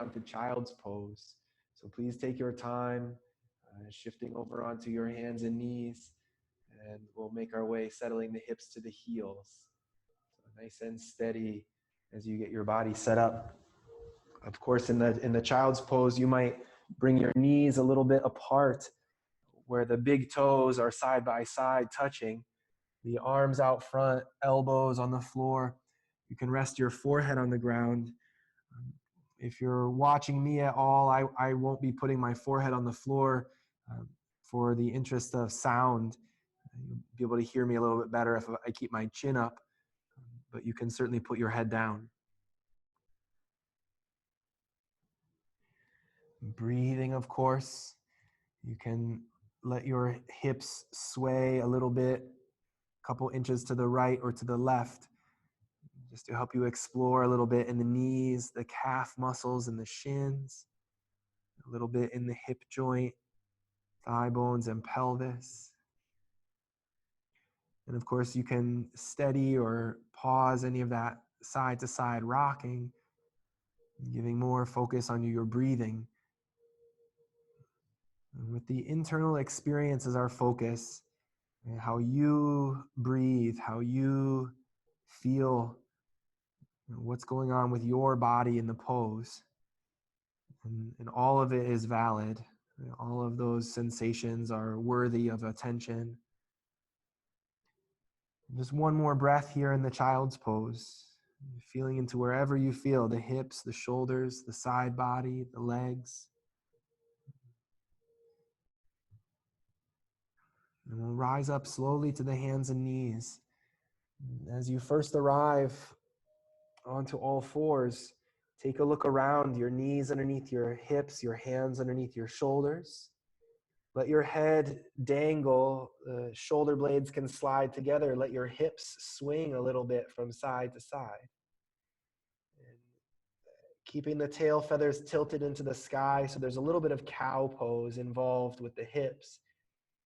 onto child's pose. So please take your time, shifting over onto your hands and knees, and we'll make our way settling the hips to the heels. So nice and steady as you get your body set up. Of course, in the child's pose, you might bring your knees a little bit apart where the big toes are side by side touching, the arms out front, elbows on the floor. You can rest your forehead on the ground. If you're watching me at all, I won't be putting my forehead on the floor for the interest of sound. You'll be able to hear me a little bit better if I keep my chin up, but you can certainly put your head down. Breathing, of course. You can let your hips sway a little bit, a couple inches to the right or to the left, just to help you explore a little bit in the knees, the calf muscles, and the shins, a little bit in the hip joint, thigh bones, and pelvis. And of course, you can steady or pause any of that side to side rocking, giving more focus on your breathing. And with the internal experience as our focus, how you breathe, how you feel, what's going on with your body in the pose. And all of it is valid. All of those sensations are worthy of attention. Just one more breath here in the child's pose, feeling into wherever you feel, the hips, the shoulders, the side body, the legs. And we'll rise up slowly to the hands and knees. As you first arrive onto all fours, take a look around, your knees underneath your hips, your hands underneath your shoulders. Let your head dangle, the shoulder blades can slide together. Let your hips swing a little bit from side to side. And keeping the tail feathers tilted into the sky, so there's a little bit of cow pose involved with the hips.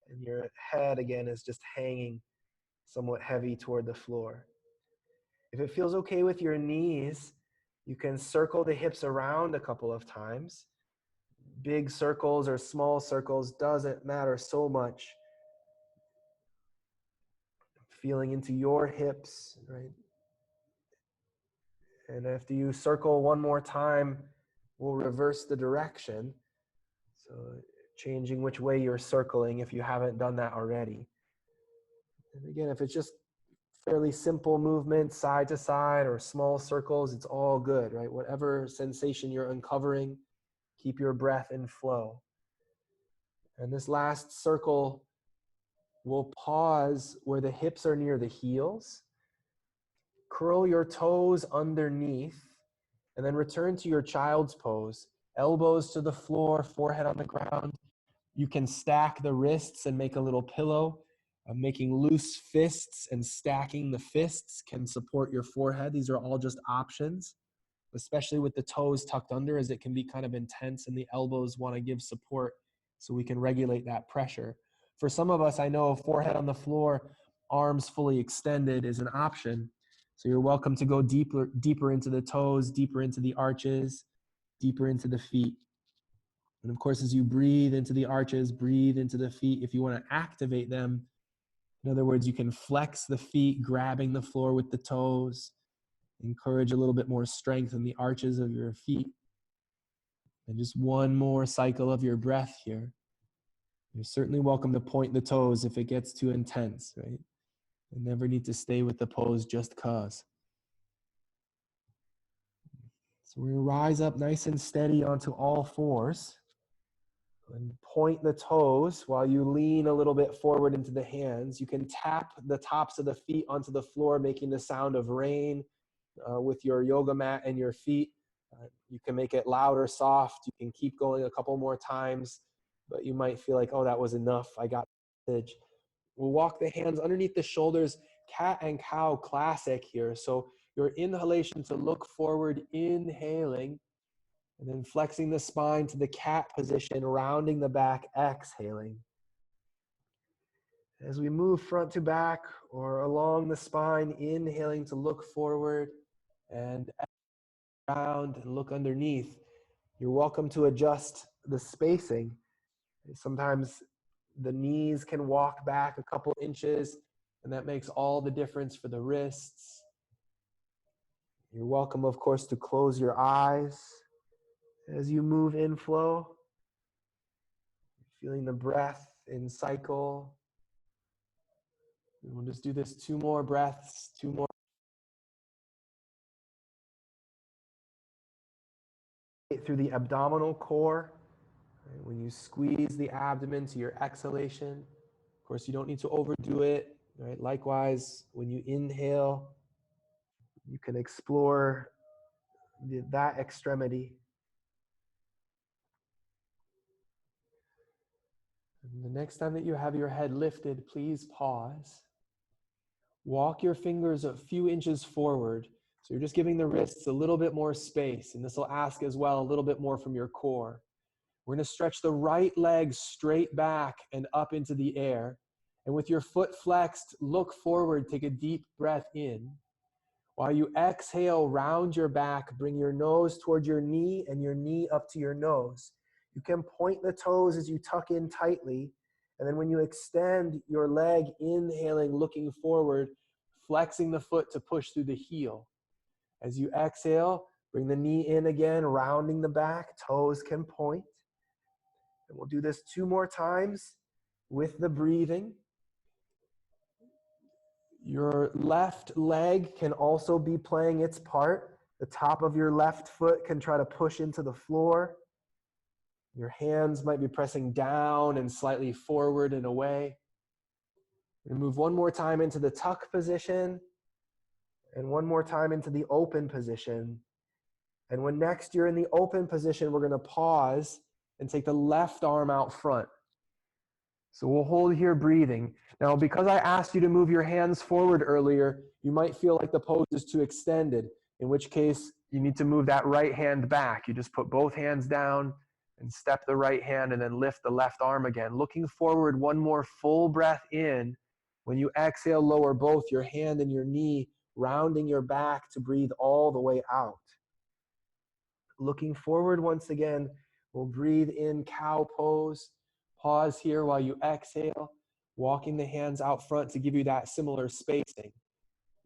And your head, again, is just hanging somewhat heavy toward the floor. If it feels okay with your knees, you can circle the hips around a couple of times. Big circles or small circles doesn't matter so much. Feeling into your hips, right? And after you circle one more time, we'll reverse the direction. So changing which way you're circling if you haven't done that already. And again, if it's just fairly simple movement, side to side or small circles, it's all good, right? Whatever sensation you're uncovering, keep your breath in flow. And this last circle, we'll pause where the hips are near the heels. Curl your toes underneath, and then return to your child's pose. Elbows to the floor, forehead on the ground. You can stack the wrists and make a little pillow. Making loose fists and stacking the fists can support your forehead. These are all just options, especially with the toes tucked under, as it can be kind of intense and the elbows want to give support so we can regulate that pressure. For some of us, I know forehead on the floor, arms fully extended is an option. So you're welcome to go deeper into the toes, deeper into the arches, deeper into the feet. And of course, as you breathe into the arches, breathe into the feet, if you want to activate them, in other words, you can flex the feet, grabbing the floor with the toes, encourage a little bit more strength in the arches of your feet. And just one more cycle of your breath here. You're certainly welcome to point the toes if it gets too intense, right? You never need to stay with the pose just cause. So we're going to rise up nice and steady onto all fours and point the toes while you lean a little bit forward into the hands. You can tap the tops of the feet onto the floor, making the sound of rain with your yoga mat and your feet. You can make it loud or soft. You can keep going a couple more times, but you might feel like, oh, that was enough. I got the message. We'll walk the hands underneath the shoulders, cat and cow classic here. So your inhalation to look forward, inhaling, and then flexing the spine to the cat position, rounding the back, exhaling. As we move front to back or along the spine, inhaling to look forward and round and look underneath. You're welcome to adjust the spacing. Sometimes the knees can walk back a couple inches, and that makes all the difference for the wrists. You're welcome, of course, to close your eyes as you move in flow, feeling the breath in cycle. And we'll just do this 2 more breaths, 2 more. Through the abdominal core. Right? When you squeeze the abdomen to your exhalation, of course, you don't need to overdo it. Right? Likewise, when you inhale, you can explore that extremity. And the next time that you have your head lifted, please pause. Walk your fingers a few inches forward. So you're just giving the wrists a little bit more space, and this will ask as well a little bit more from your core. We're going to stretch the right leg straight back and up into the air. And with your foot flexed, look forward, take a deep breath in. While you exhale, round your back, bring your nose toward your knee and your knee up to your nose. You can point the toes as you tuck in tightly. And then when you extend your leg, inhaling, looking forward, flexing the foot to push through the heel. As you exhale, bring the knee in again, rounding the back, toes can point. And we'll do this 2 more times with the breathing. Your left leg can also be playing its part. The top of your left foot can try to push into the floor. Your hands might be pressing down and slightly forward and away. We're going to move 1 more time into the tuck position and 1 more time into the open position. And when next you're in the open position, we're going to pause and take the left arm out front. So we'll hold here breathing. Now, because I asked you to move your hands forward earlier, you might feel like the pose is too extended, in which case you need to move that right hand back. You just put both hands down and step the right hand and then lift the left arm again. Looking forward, 1 more full breath in. When you exhale, lower both your hand and your knee, rounding your back to breathe all the way out. Looking forward once again, we'll breathe in cow pose. Pause here while you exhale, walking the hands out front to give you that similar spacing.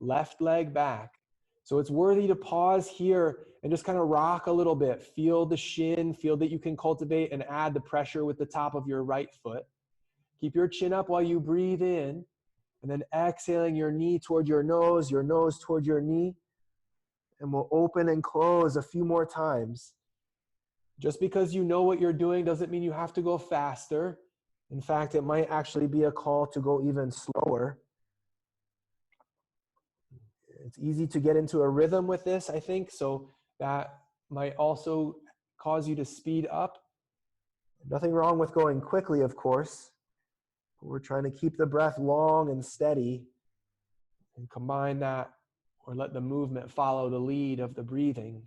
Left leg back. So it's worthy to pause here and just kind of rock a little bit. Feel the shin, feel that you can cultivate and add the pressure with the top of your right foot. Keep your chin up while you breathe in, and then exhaling your knee toward your nose toward your knee. And we'll open and close a few more times. Just because you know what you're doing doesn't mean you have to go faster. In fact, it might actually be a call to go even slower. It's easy to get into a rhythm with this, I think, so that might also cause you to speed up. Nothing wrong with going quickly, of course. But we're trying to keep the breath long and steady and combine that or let the movement follow the lead of the breathing.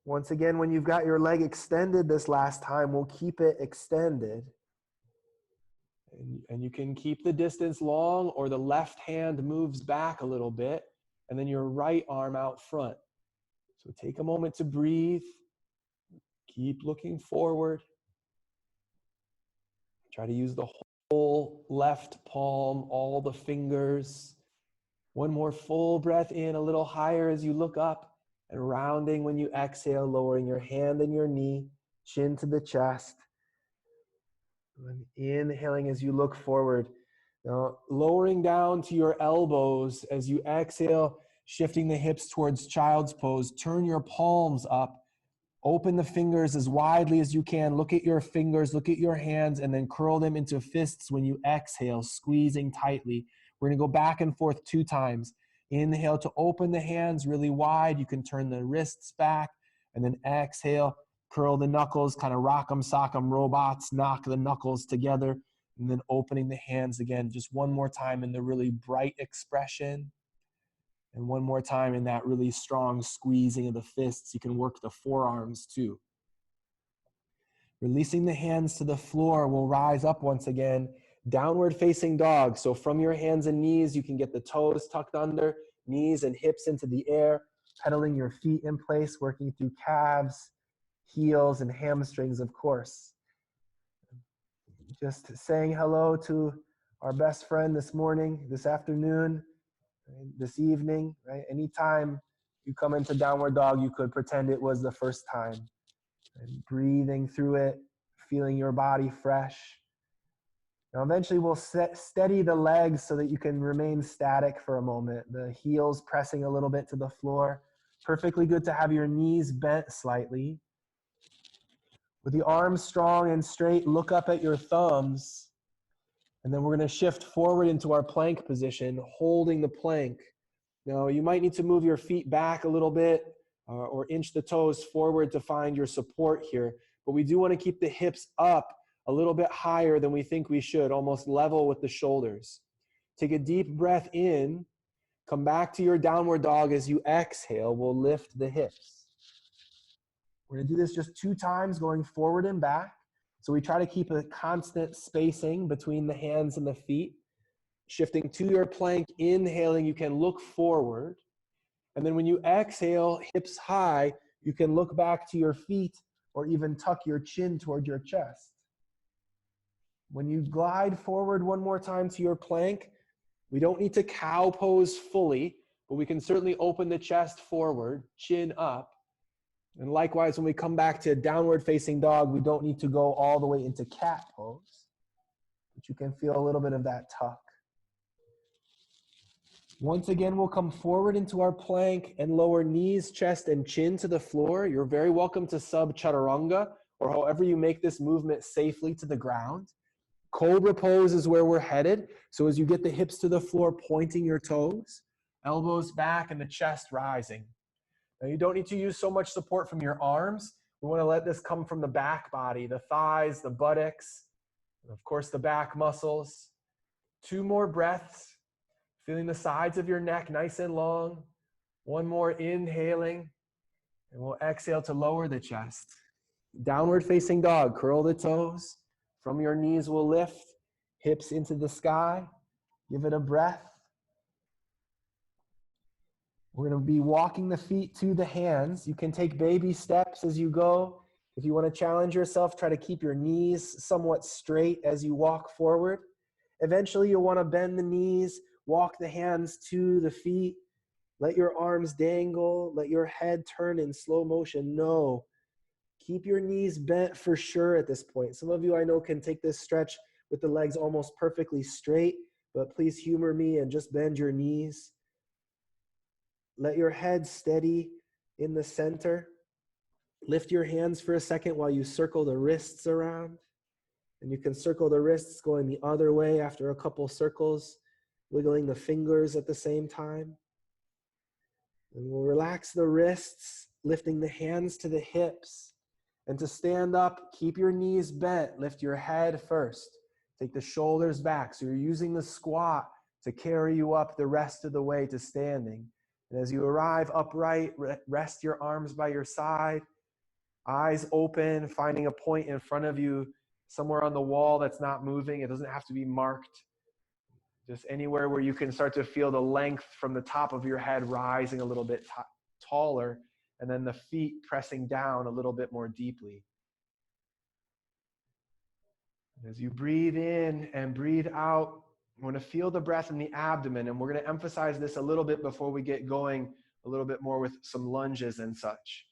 Once again, when you've got your leg extended this last time, we'll keep it extended. And you can keep the distance long, or the left hand moves back a little bit, and then your right arm out front. So take a moment to breathe. Keep looking forward. Try to use the whole left palm, all the fingers. 1 more full breath in, a little higher as you look up. And rounding when you exhale, lowering your hand and your knee, chin to the chest. And inhaling as you look forward. Now, lowering down to your elbows as you exhale, shifting the hips towards child's pose. Turn your palms up. Open the fingers as widely as you can. Look at your fingers, look at your hands, and then curl them into fists when you exhale, squeezing tightly. We're going to go back and forth 2 times. Inhale to open the hands really wide. You can turn the wrists back, and then exhale, curl the knuckles, kind of rock'em sock'em robots, knock the knuckles together, and then opening the hands again. Just 1 more time in the really bright expression, and 1 more time in that really strong squeezing of the fists. You can work the forearms too. Releasing the hands to the floor, we'll rise up once again. Downward facing dog. So from your hands and knees, you can get the toes tucked under, knees and hips into the air. pedaling your feet in place, working through calves, heels, and hamstrings, of course. Just saying hello to our best friend this morning, this afternoon, right, this evening, right? Anytime you come into downward dog, you could pretend it was the first time. And breathing through it, feeling your body fresh. Now eventually we'll steady the legs so that you can remain static for a moment. The heels pressing a little bit to the floor. Perfectly good to have your knees bent slightly. With the arms strong and straight, look up at your thumbs. And then we're going to shift forward into our plank position, holding the plank. Now you might need to move your feet back a little bit or inch the toes forward to find your support here. But we do want to keep the hips up a little bit higher than we think we should, almost level with the shoulders. Take a deep breath in. Come back to your downward dog. As you exhale, we'll lift the hips. We're going to do this just 2 times, going forward and back. So we try to keep a constant spacing between the hands and the feet. Shifting to your plank, inhaling, you can look forward. And then when you exhale, hips high, you can look back to your feet or even tuck your chin toward your chest. When you glide forward one more time to your plank, we don't need to cow pose fully, but we can certainly open the chest forward, chin up. And likewise, when we come back to downward facing dog, we don't need to go all the way into cat pose, but you can feel a little bit of that tuck. Once again, we'll come forward into our plank and lower knees, chest, and chin to the floor. You're very welcome to sub chaturanga, or however you make this movement safely to the ground. Cobra pose is where we're headed. So as you get the hips to the floor, pointing your toes, elbows back, and the chest rising. Now you don't need to use so much support from your arms. We want to let this come from the back body, the thighs, the buttocks, and of course the back muscles. 2 more breaths. Feeling the sides of your neck nice and long. 1 more inhaling. And we'll exhale to lower the chest. Downward facing dog, curl the toes. From your knees we'll lift, hips into the sky. Give it a breath. We're going to be walking the feet to the hands. You can take baby steps as you go. If you want to challenge yourself, try to keep your knees somewhat straight as you walk forward. Eventually you'll want to bend the knees, walk the hands to the feet. Let your arms dangle. Let your head turn in slow motion. No. Keep your knees bent for sure at this point. Some of you I know can take this stretch with the legs almost perfectly straight, but please humor me and just bend your knees. Let your head steady in the center. Lift your hands for a second while you circle the wrists around. And you can circle the wrists going the other way after a couple circles, wiggling the fingers at the same time. And we'll relax the wrists, lifting the hands to the hips. And to stand up, keep your knees bent. Lift your head first. Take the shoulders back. So you're using the squat to carry you up the rest of the way to standing. And as you arrive upright, rest your arms by your side. Eyes open, finding a point in front of you, somewhere on the wall that's not moving. It doesn't have to be marked. Just anywhere where you can start to feel the length from the top of your head rising a little bit taller, and then the feet pressing down a little bit more deeply. As you breathe in and breathe out, you want to feel the breath in the abdomen, and we're going to emphasize this a little bit before we get going a little bit more with some lunges and such.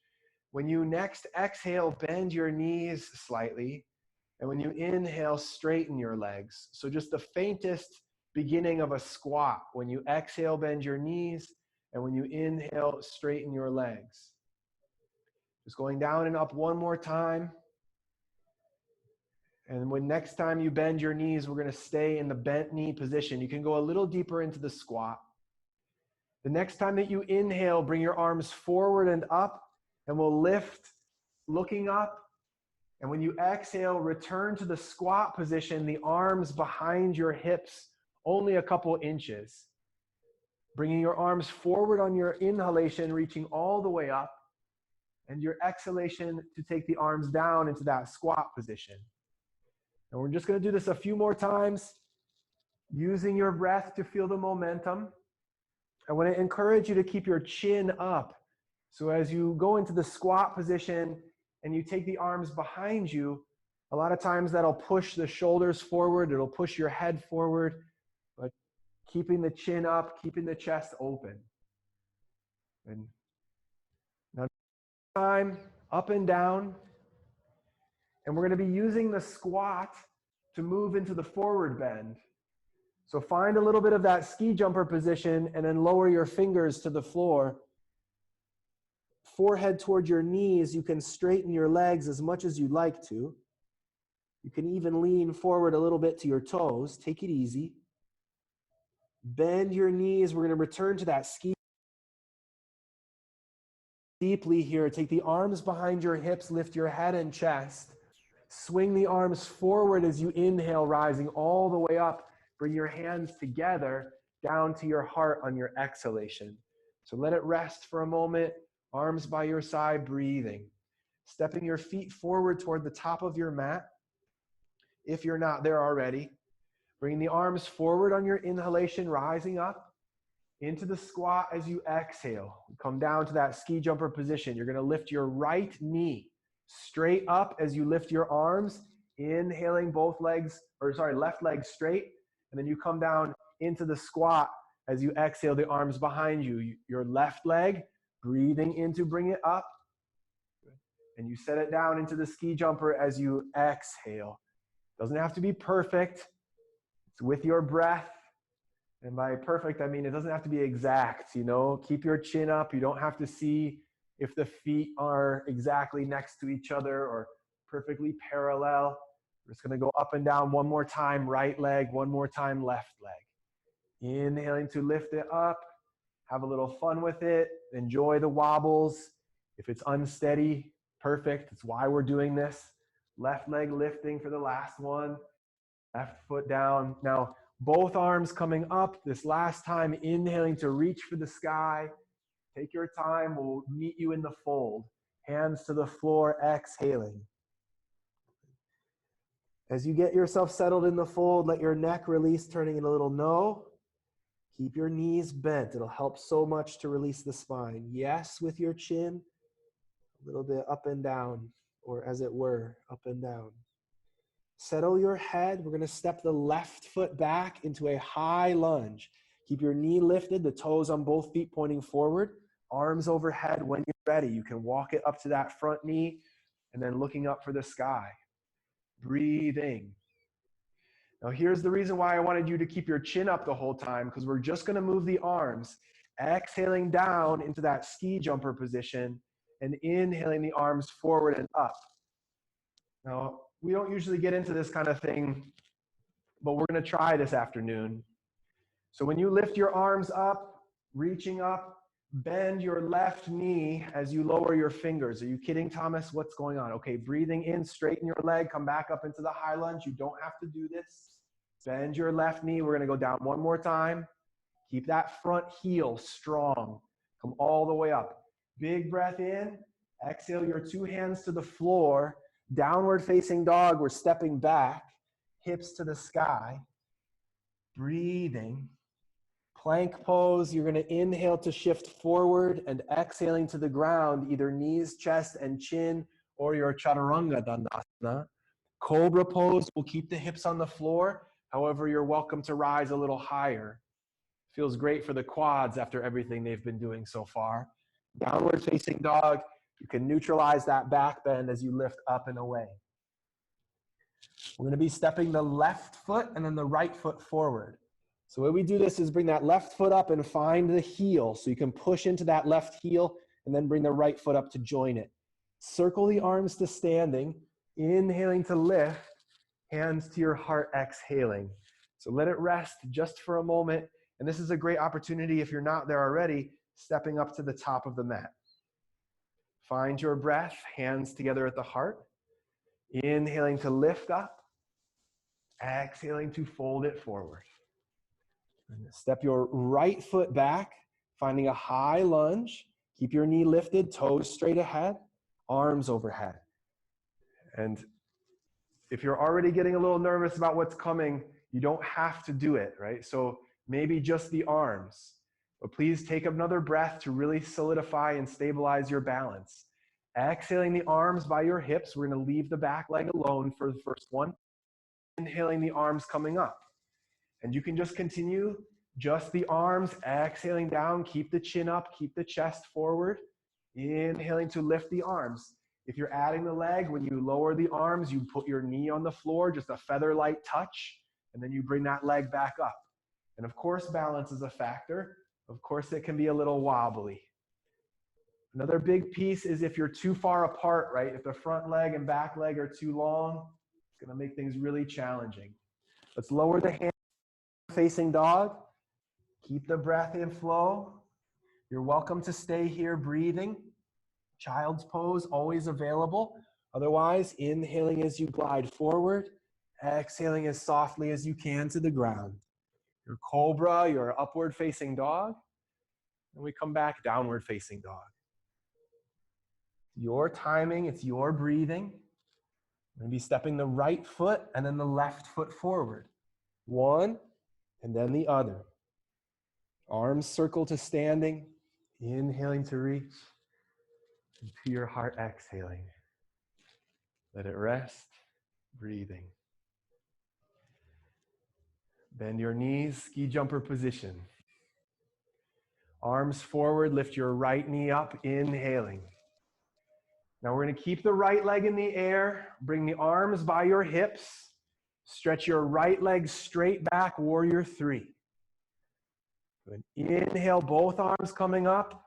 When you next exhale, bend your knees slightly, and when you inhale, straighten your legs. So just the faintest beginning of a squat. When you exhale, bend your knees, and when you inhale, straighten your legs. Just going down and up 1 more time. And when next time you bend your knees, we're going to stay in the bent knee position. You can go a little deeper into the squat. The next time that you inhale, bring your arms forward and up, and we'll lift, looking up. And when you exhale, return to the squat position, the arms behind your hips, only a couple inches. Bringing your arms forward on your inhalation, reaching all the way up, and your exhalation to take the arms down into that squat position. And we're just going to do this a few more times, using your breath to feel the momentum. I want to encourage you to keep your chin up. So as you go into the squat position and you take the arms behind you, a lot of times that'll push the shoulders forward, it'll push your head forward, but keeping the chin up, keeping the chest open. And now time, up and down. And we're going to be using the squat to move into the forward bend. So find a little bit of that ski jumper position and then lower your fingers to the floor. Forehead towards your knees. You can straighten your legs as much as you'd like to. You can even lean forward a little bit to your toes. Take it easy. Bend your knees. We're going to return to that ski deeply here. Take the arms behind your hips. Lift your head and chest. Swing the arms forward as you inhale, rising all the way up. Bring your hands together down to your heart on your exhalation. So let it rest for a moment. Arms by your side, breathing. Stepping your feet forward toward the top of your mat. If you're not there already, bring the arms forward on your inhalation, rising up into the squat as you exhale. Come down to that ski jumper position. You're going to lift your right knee straight up as you lift your arms, inhaling left leg straight, and then you come down into the squat as you exhale, the arms behind you. Your left leg, breathing in to bring it up, and you set it down into the ski jumper as you exhale. Doesn't have to be perfect. It's with your breath. And by perfect, I mean it doesn't have to be exact, Keep your chin up. You don't have to see if the feet are exactly next to each other or perfectly parallel. We're just going to go up and down one more time, right leg, one more time, left leg. Inhaling to lift it up. Have a little fun with it. Enjoy the wobbles. If it's unsteady, perfect. It's why we're doing this. Left leg lifting for the last one. Left foot down. Now, both arms coming up. This last time, inhaling to reach for the sky. Take your time. We'll meet you in the fold. Hands to the floor, exhaling. As you get yourself settled in the fold, let your neck release, turning in a little no. Keep your knees bent. It'll help so much to release the spine. Yes, with your chin, a little bit up and down, or as it were, up and down. Settle your head. We're going to step the left foot back into a high lunge. Keep your knee lifted, the toes on both feet pointing forward, arms overhead. When you're ready, you can walk it up to that front knee and then looking up for the sky. Breathing. Now here's the reason why I wanted you to keep your chin up the whole time, because we're just going to move the arms, exhaling down into that ski jumper position and inhaling the arms forward and up. Now, we don't usually get into this kind of thing, but we're going to try this afternoon. So when you lift your arms up, reaching up, bend your left knee as you lower your fingers. Are you kidding, Thomas? What's going on? Okay, breathing in, straighten your leg, come back up into the high lunge. You don't have to do this. Bend your left knee. We're going to go down one more time. Keep that front heel strong. Come all the way up. Big breath in. Exhale your two hands to the floor. Downward facing dog. We're stepping back. Hips to the sky. Breathing. Plank pose. You're going to inhale to shift forward and exhaling to the ground, either knees, chest, and chin, or your chaturanga dandasana. Cobra pose will keep the hips on the floor. However, you're welcome to rise a little higher. Feels great for the quads after everything they've been doing so far. Downward facing dog. You can neutralize that back bend as you lift up and away. We're going to be stepping the left foot and then the right foot forward. So the way we do this is bring that left foot up and find the heel. So you can push into that left heel and then bring the right foot up to join it. Circle the arms to standing. Inhaling to lift. Hands to your heart, exhaling. So let it rest just for a moment. And this is a great opportunity, if you're not there already, stepping up to the top of the mat. Find your breath, hands together at the heart. Inhaling to lift up. Exhaling to fold it forward. Step your right foot back, finding a high lunge. Keep your knee lifted, toes straight ahead, arms overhead. And if you're already getting a little nervous about what's coming, you don't have to do it, right? So maybe just the arms. But please take another breath to really solidify and stabilize your balance. Exhaling the arms by your hips. We're going to leave the back leg alone for the first one. Inhaling the arms coming up. And you can just continue just the arms, exhaling down, keep the chin up, keep the chest forward. Inhaling to lift the arms. If you're adding the leg, when you lower the arms, you put your knee on the floor, just a feather light touch, and then you bring that leg back up. And of course, balance is a factor. Of course, it can be a little wobbly. Another big piece is if you're too far apart, right? If the front leg and back leg are too long, it's going to make things really challenging. Let's lower the hand, facing dog. Keep the breath in flow. You're welcome to stay here breathing. Child's pose, always available. Otherwise, inhaling as you glide forward, exhaling as softly as you can to the ground. Your cobra, your upward facing dog. And we come back, downward facing dog. Your timing, it's your breathing. You're going to be stepping the right foot and then the left foot forward. One, and then the other. Arms circle to standing. Inhaling to reach. And to your heart, exhaling. Let it rest. Breathing. Bend your knees, ski jumper position. Arms forward, lift your right knee up, inhaling. Now we're going to keep the right leg in the air. Bring the arms by your hips. Stretch your right leg straight back, warrior three. Good. Inhale, both arms coming up.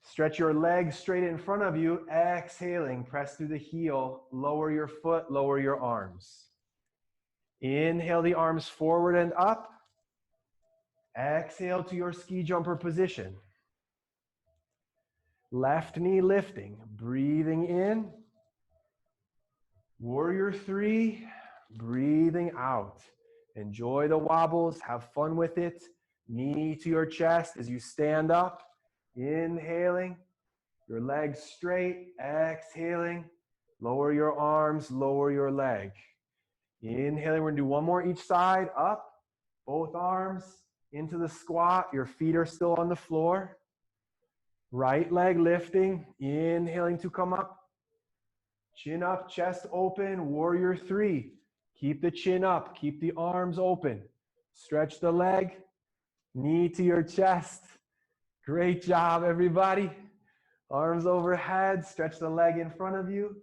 Stretch your legs straight in front of you. Exhaling, press through the heel. Lower your foot, lower your arms. Inhale the arms forward and up. Exhale to your ski jumper position. Left knee lifting, breathing in. Warrior three, breathing out. Enjoy the wobbles, have fun with it. Knee to your chest as you stand up. Inhaling, your legs straight, exhaling. Lower your arms, lower your leg. Inhaling, we're gonna do one more each side, up, both arms, into the squat. Your feet are still on the floor. Right leg lifting, inhaling to come up. Chin up, chest open, warrior three. Keep the chin up, keep the arms open. Stretch the leg, knee to your chest. Great job, everybody. Arms overhead, stretch the leg in front of you.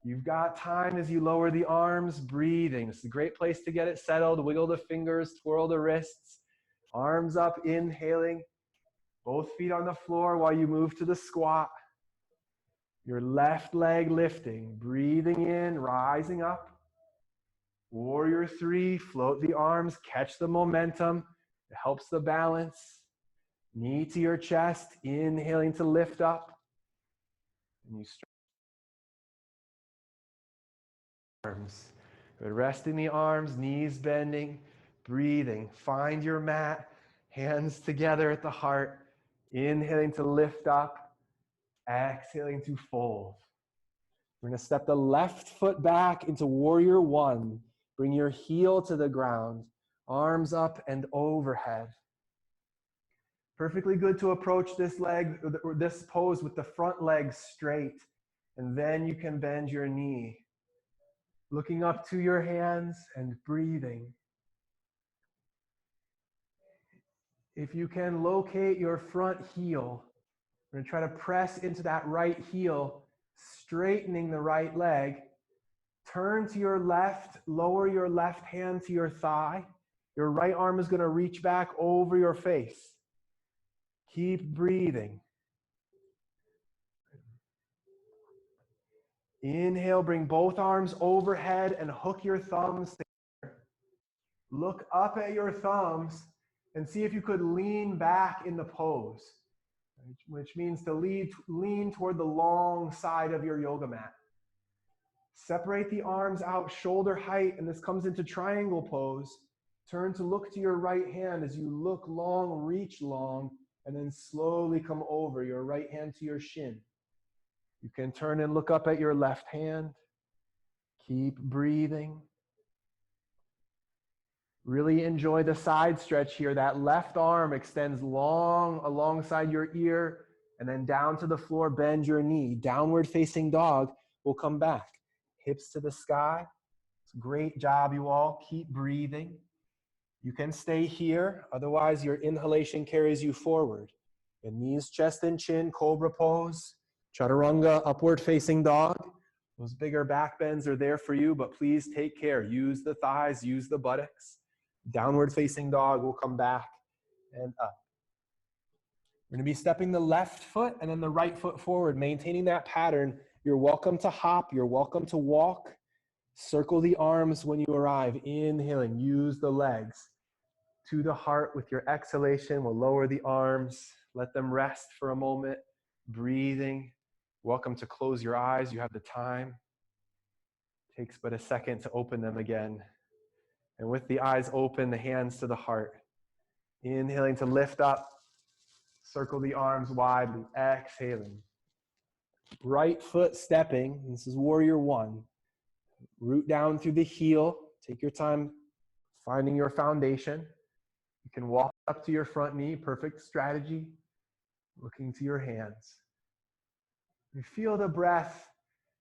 You've got time as you lower the arms, breathing. It's a great place to get it settled. Wiggle the fingers, twirl the wrists. Arms up, inhaling. Both feet on the floor while you move to the squat. Your left leg lifting, breathing in, rising up. Warrior three, float the arms, catch the momentum. It helps the balance. Knee to your chest, inhaling to lift up. And you stretch arms. Good. Resting the arms, knees bending, breathing. Find your mat, hands together at the heart. Inhaling to lift up, exhaling to fold. We're going to step the left foot back into warrior one. Bring your heel to the ground, arms up and overhead. Perfectly good to approach this leg, or this pose with the front leg straight, and then you can bend your knee. Looking up to your hands and breathing. If you can locate your front heel, we're going to try to press into that right heel, straightening the right leg. Turn to your left, lower your left hand to your thigh. Your right arm is going to reach back over your face. Keep breathing. Inhale, bring both arms overhead and hook your thumbs together. Look up at your thumbs and see if you could lean back in the pose, which means to lean toward the long side of your yoga mat. Separate the arms out shoulder height, and this comes into triangle pose. Turn to look to your right hand as you look long, reach long, and then slowly come over your right hand to your shin. You can turn and look up at your left hand. Keep breathing. Really enjoy the side stretch here. That left arm extends long alongside your ear and then down to the floor, bend your knee. Downward facing dog will come back. Hips to the sky. Great job, you all. Keep breathing. You can stay here. Otherwise, your inhalation carries you forward. And knees, chest, and chin, cobra pose. Chaturanga, upward facing dog. Those bigger back bends are there for you, but please take care. Use the thighs, use the buttocks. Downward facing dog will come back and up. We're going to be stepping the left foot and then the right foot forward, maintaining that pattern. You're welcome to hop. You're welcome to walk. Circle the arms when you arrive. Inhaling, use the legs. To the heart with your exhalation, we'll lower the arms. Let them rest for a moment. Breathing. Welcome to close your eyes. You have the time. Takes but a second to open them again. And with the eyes open, the hands to the heart. Inhaling to lift up. Circle the arms widely. Exhaling. Right foot stepping. This is warrior one. Root down through the heel. Take your time finding your foundation. You can walk up to your front knee. Perfect strategy. Looking to your hands. You feel the breath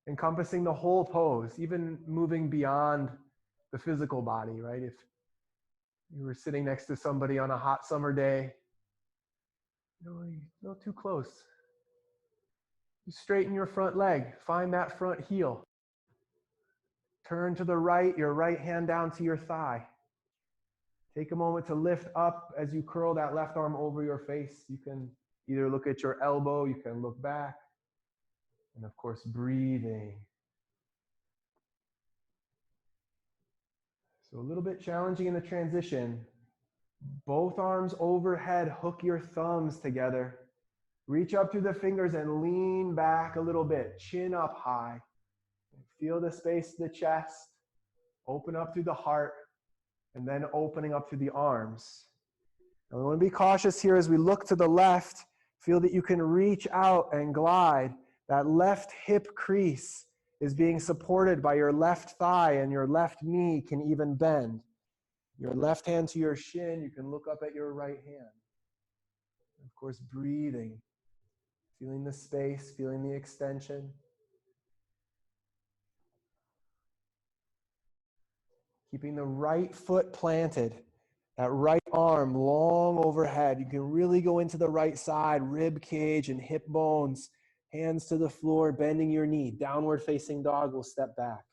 encompassing the whole pose, even moving beyond the physical body, right? If you were sitting next to somebody on a hot summer day, no too close. You straighten your front leg. Find that front heel. Turn to the right, your right hand down to your thigh. Take a moment to lift up as you curl that left arm over your face. You can either look at your elbow, you can look back. And of course, breathing. So a little bit challenging in the transition. Both arms overhead, hook your thumbs together. Reach up through the fingers and lean back a little bit. Chin up high. Feel the space to the chest. Open up through the heart. And then opening up through the arms. And we want to be cautious here as we look to the left. Feel that you can reach out and glide. That left hip crease is being supported by your left thigh, and your left knee can even bend. Your left hand to your shin, you can look up at your right hand. Of course, breathing, feeling the space, feeling the extension. Keeping the right foot planted, that right arm long overhead. You can really go into the right side, rib cage and hip bones. Hands to the floor, bending your knee. Downward facing dog will step back.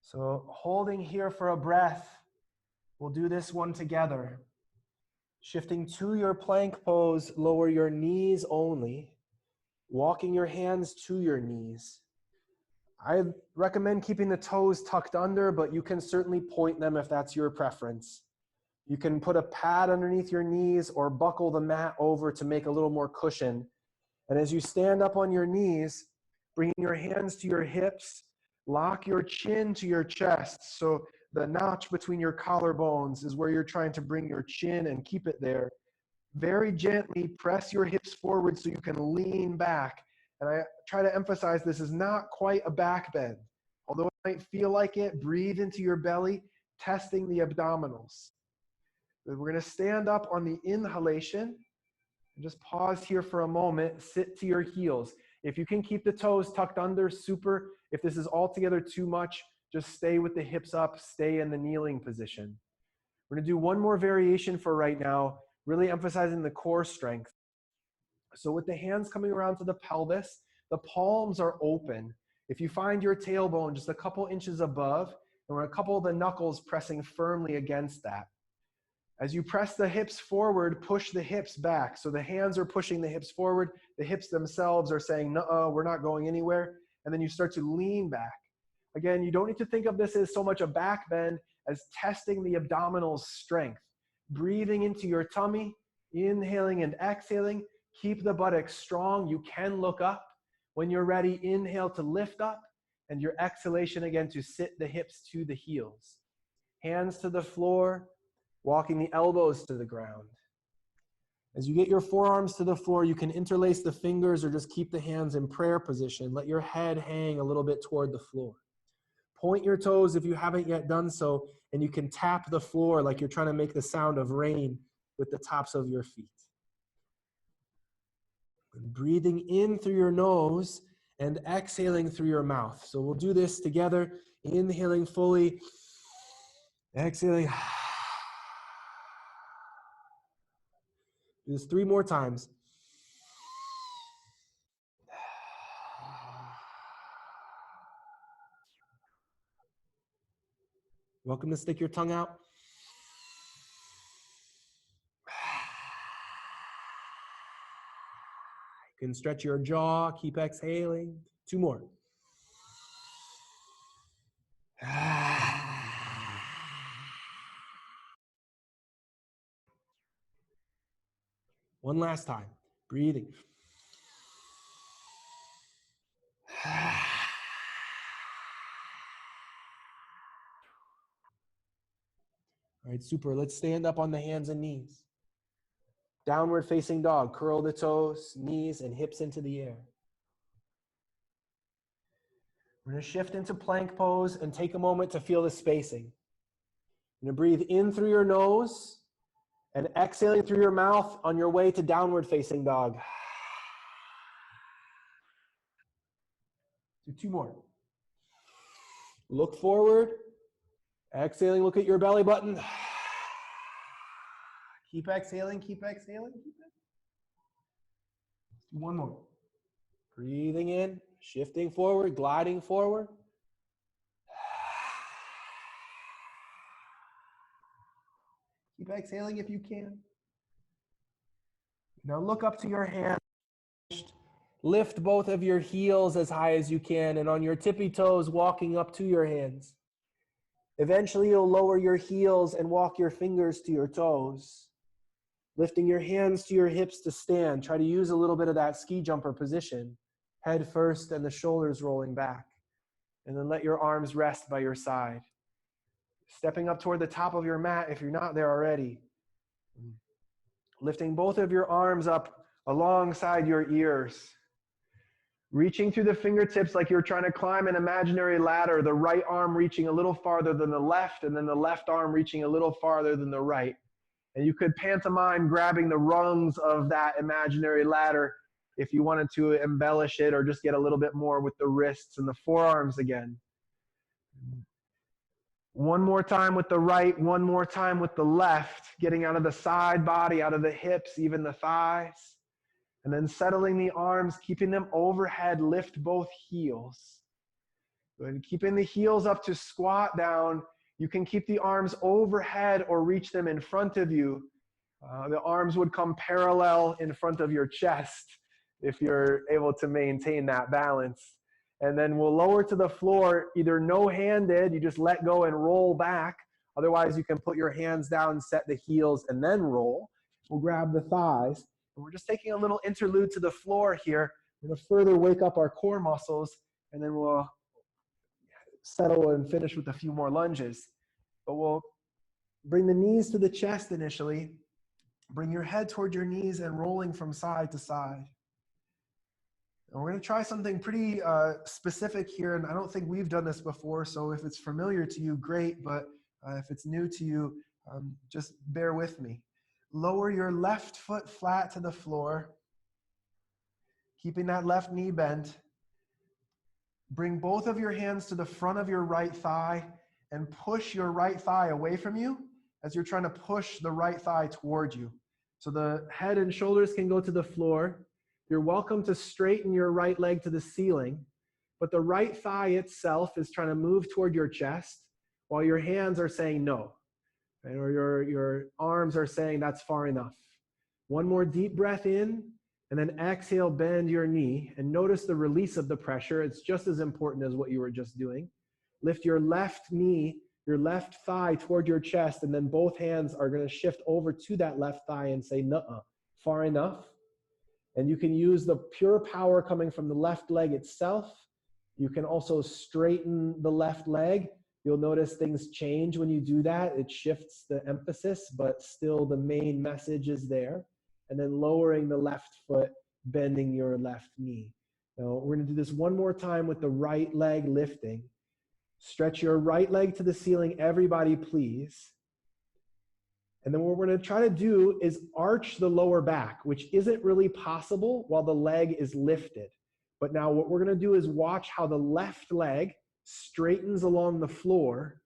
So holding here for a breath. We'll do this one together. Shifting to your plank pose, lower your knees only. Walking your hands to your knees. I recommend keeping the toes tucked under, but you can certainly point them if that's your preference. You can put a pad underneath your knees or buckle the mat over to make a little more cushion. And as you stand up on your knees, bring your hands to your hips, lock your chin to your chest. So the notch between your collarbones is where you're trying to bring your chin and keep it there. Very gently press your hips forward so you can lean back. And I try to emphasize this is not quite a back bend. Although it might feel like it, breathe into your belly, testing the abdominals. We're going to stand up on the inhalation. Just pause here for a moment, sit to your heels. If you can keep the toes tucked under, super. If this is altogether too much, just stay with the hips up, stay in the kneeling position. We're gonna do one more variation for right now, really emphasizing the core strength. So with the hands coming around to the pelvis, the palms are open. If you find your tailbone just a couple inches above, and we're a couple of the knuckles pressing firmly against that. As you press the hips forward, push the hips back. So the hands are pushing the hips forward. The hips themselves are saying, "Nuh-uh, we're not going anywhere." And then you start to lean back. Again, you don't need to think of this as so much a back bend as testing the abdominal strength. Breathing into your tummy, inhaling and exhaling. Keep the buttocks strong. You can look up. When you're ready, inhale to lift up. And your exhalation again to sit the hips to the heels. Hands to the floor. Walking the elbows to the ground. As you get your forearms to the floor, you can interlace the fingers or just keep the hands in prayer position. Let your head hang a little bit toward the floor. Point your toes if you haven't yet done so, and you can tap the floor like you're trying to make the sound of rain with the tops of your feet. And breathing in through your nose and exhaling through your mouth. So we'll do this together, inhaling fully, exhaling. Do this 3 more times. Welcome to stick your tongue out. You can stretch your jaw, keep exhaling. 2 more. One last time. Breathing. All right, super. Let's stand up on the hands and knees. Downward facing dog. Curl the toes, knees, and hips into the air. We're going to shift into plank pose and take a moment to feel the spacing. You're going to breathe in through your nose and exhaling through your mouth on your way to downward facing dog. Do 2 more. Look forward. Exhaling, look at your belly button. Keep exhaling, keep exhaling, keep it. 1 more. Breathing in, shifting forward, gliding forward. Keep exhaling if you can. Now look up to your hands. Lift both of your heels as high as you can, and on your tippy toes, walking up to your hands. Eventually, you'll lower your heels and walk your fingers to your toes. Lifting your hands to your hips to stand. Try to use a little bit of that ski jumper position. Head first and the shoulders rolling back. And then let your arms rest by your side. Stepping up toward the top of your mat if you're not there already. Lifting both of your arms up alongside your ears. Reaching through the fingertips like you're trying to climb an imaginary ladder, the right arm reaching a little farther than the left, and then the left arm reaching a little farther than the right. And you could pantomime grabbing the rungs of that imaginary ladder if you wanted to embellish it or just get a little bit more with the wrists and the forearms again. 1 more time with the right, 1 more time with the left, getting out of the side body, out of the hips, even the thighs. And then settling the arms, keeping them overhead, lift both heels. And keeping the heels up to squat down. You can keep the arms overhead or reach them in front of you. The arms would come parallel in front of your chest if you're able to maintain that balance. And then we'll lower to the floor, either no-handed, you just let go and roll back. Otherwise, you can put your hands down, set the heels, and then roll. We'll grab the thighs. And we're just taking a little interlude to the floor here. We're going to further wake up our core muscles, and then we'll settle and finish with a few more lunges. But we'll bring the knees to the chest initially. Bring your head toward your knees and rolling from side to side. And we're going to try something pretty specific here, and I don't think we've done this before, so if it's familiar to you, great, but if it's new to you, just bear with me. Lower your left foot flat to the floor, keeping that left knee bent. Bring both of your hands to the front of your right thigh and push your right thigh away from you as you're trying to push the right thigh toward you. So the head and shoulders can go to the floor. You're welcome to straighten your right leg to the ceiling, but the right thigh itself is trying to move toward your chest while your hands are saying no, right? Or your arms are saying that's far enough. 1 more deep breath in, and then exhale, bend your knee, and notice the release of the pressure. It's just as important as what you were just doing. Lift your left knee, your left thigh toward your chest, and then both hands are going to shift over to that left thigh and say, nuh-uh, far enough. And you can use the pure power coming from the left leg itself. You can also straighten the left leg. You'll notice things change when you do that. It shifts the emphasis, but still the main message is there. And then lowering the left foot, bending your left knee. Now, we're going to do this 1 more time with the right leg lifting. Stretch your right leg to the ceiling, everybody, please. And then what we're going to try to do is arch the lower back, which isn't really possible while the leg is lifted. But now what we're going to do is watch how the left leg straightens along the floor.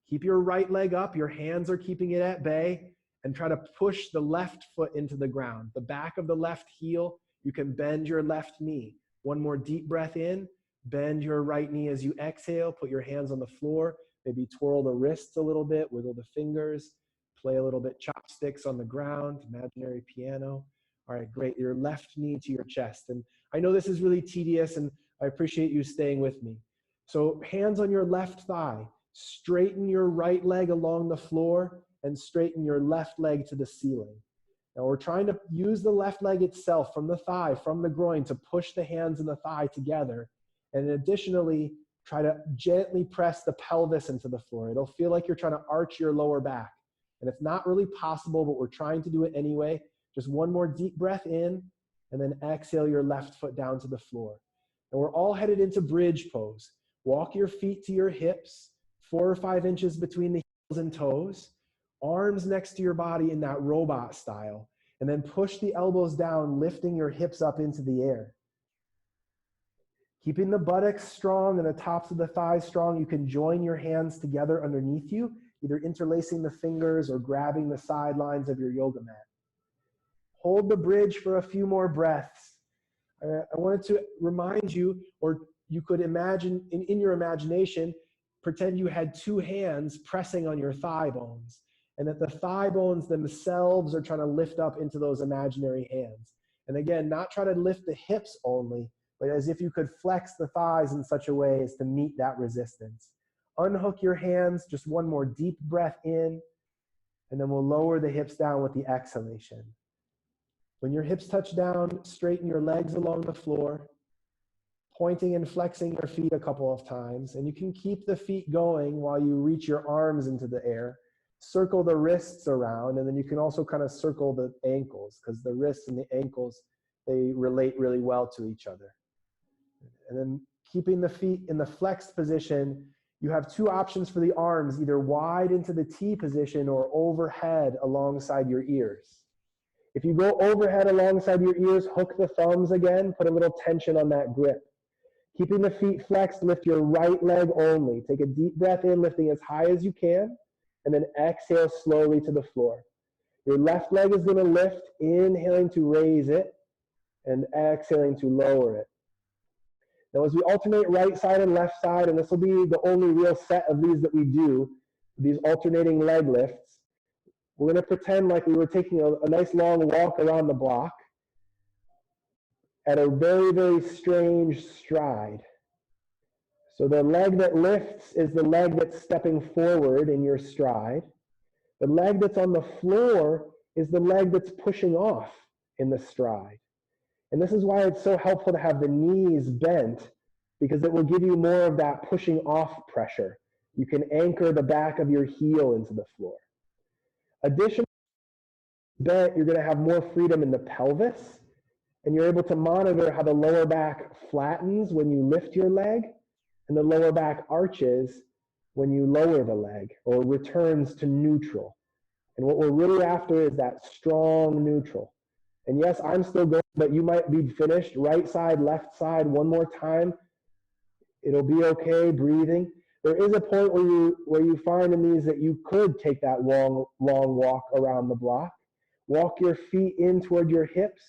Keep your right leg up, your hands are keeping it at bay, and try to push the left foot into the ground. The back of the left heel, you can bend your left knee. One more deep breath in, bend your right knee as you exhale, put your hands on the floor, maybe twirl the wrists a little bit, wiggle the fingers, play a little bit chopsticks on the ground, imaginary piano. All right, great, your left knee to your chest. And I know this is really tedious and I appreciate you staying with me. So hands on your left thigh, straighten your right leg along the floor and straighten your left leg to the ceiling. Now we're trying to use the left leg itself from the thigh, from the groin, to push the hands and the thigh together. And additionally, try to gently press the pelvis into the floor. It'll feel like you're trying to arch your lower back. And it's not really possible, but we're trying to do it anyway. Just one more deep breath in, and then exhale your left foot down to the floor. And we're all headed into bridge pose. Walk your feet to your hips, 4 or 5 inches between the heels and toes, arms next to your body in that robot style, and then push the elbows down, lifting your hips up into the air. Keeping the buttocks strong and the tops of the thighs strong, you can join your hands together underneath you, either interlacing the fingers or grabbing the sidelines of your yoga mat. Hold the bridge for a few more breaths. I wanted to remind you, or you could imagine, in your imagination, pretend you had 2 hands pressing on your thigh bones, and that the thigh bones themselves are trying to lift up into those imaginary hands. And again, not try to lift the hips only, but as if you could flex the thighs in such a way as to meet that resistance. Unhook your hands, just one more deep breath in, and then we'll lower the hips down with the exhalation. When your hips touch down, straighten your legs along the floor, pointing and flexing your feet a couple of times. And you can keep the feet going while you reach your arms into the air. Circle the wrists around, and then you can also kind of circle the ankles, because the wrists and the ankles, they relate really well to each other. And then keeping the feet in the flexed position, you have 2 options for the arms, either wide into the T position or overhead alongside your ears. If you go overhead alongside your ears, hook the thumbs again, put a little tension on that grip. Keeping the feet flexed, lift your right leg only. Take a deep breath in, lifting as high as you can, and then exhale slowly to the floor. Your left leg is going to lift, inhaling to raise it, and exhaling to lower it. Now as we alternate right side and left side, and this will be the only real set of these that we do, these alternating leg lifts, we're going to pretend like we were taking a nice long walk around the block at a very, very strange stride. So the leg that lifts is the leg that's stepping forward in your stride. The leg that's on the floor is the leg that's pushing off in the stride. And this is why it's so helpful to have the knees bent, because it will give you more of that pushing off pressure. You can anchor the back of your heel into the floor. Additionally, bent, you're going to have more freedom in the pelvis, and you're able to monitor how the lower back flattens when you lift your leg, and the lower back arches when you lower the leg, or returns to neutral. And what we're really after is that strong neutral. And yes, I'm still going, but you might be finished. Right side, left side, one more time. It'll be okay, breathing. There is a point where you find in these that you could take that long walk around the block. Walk your feet in toward your hips.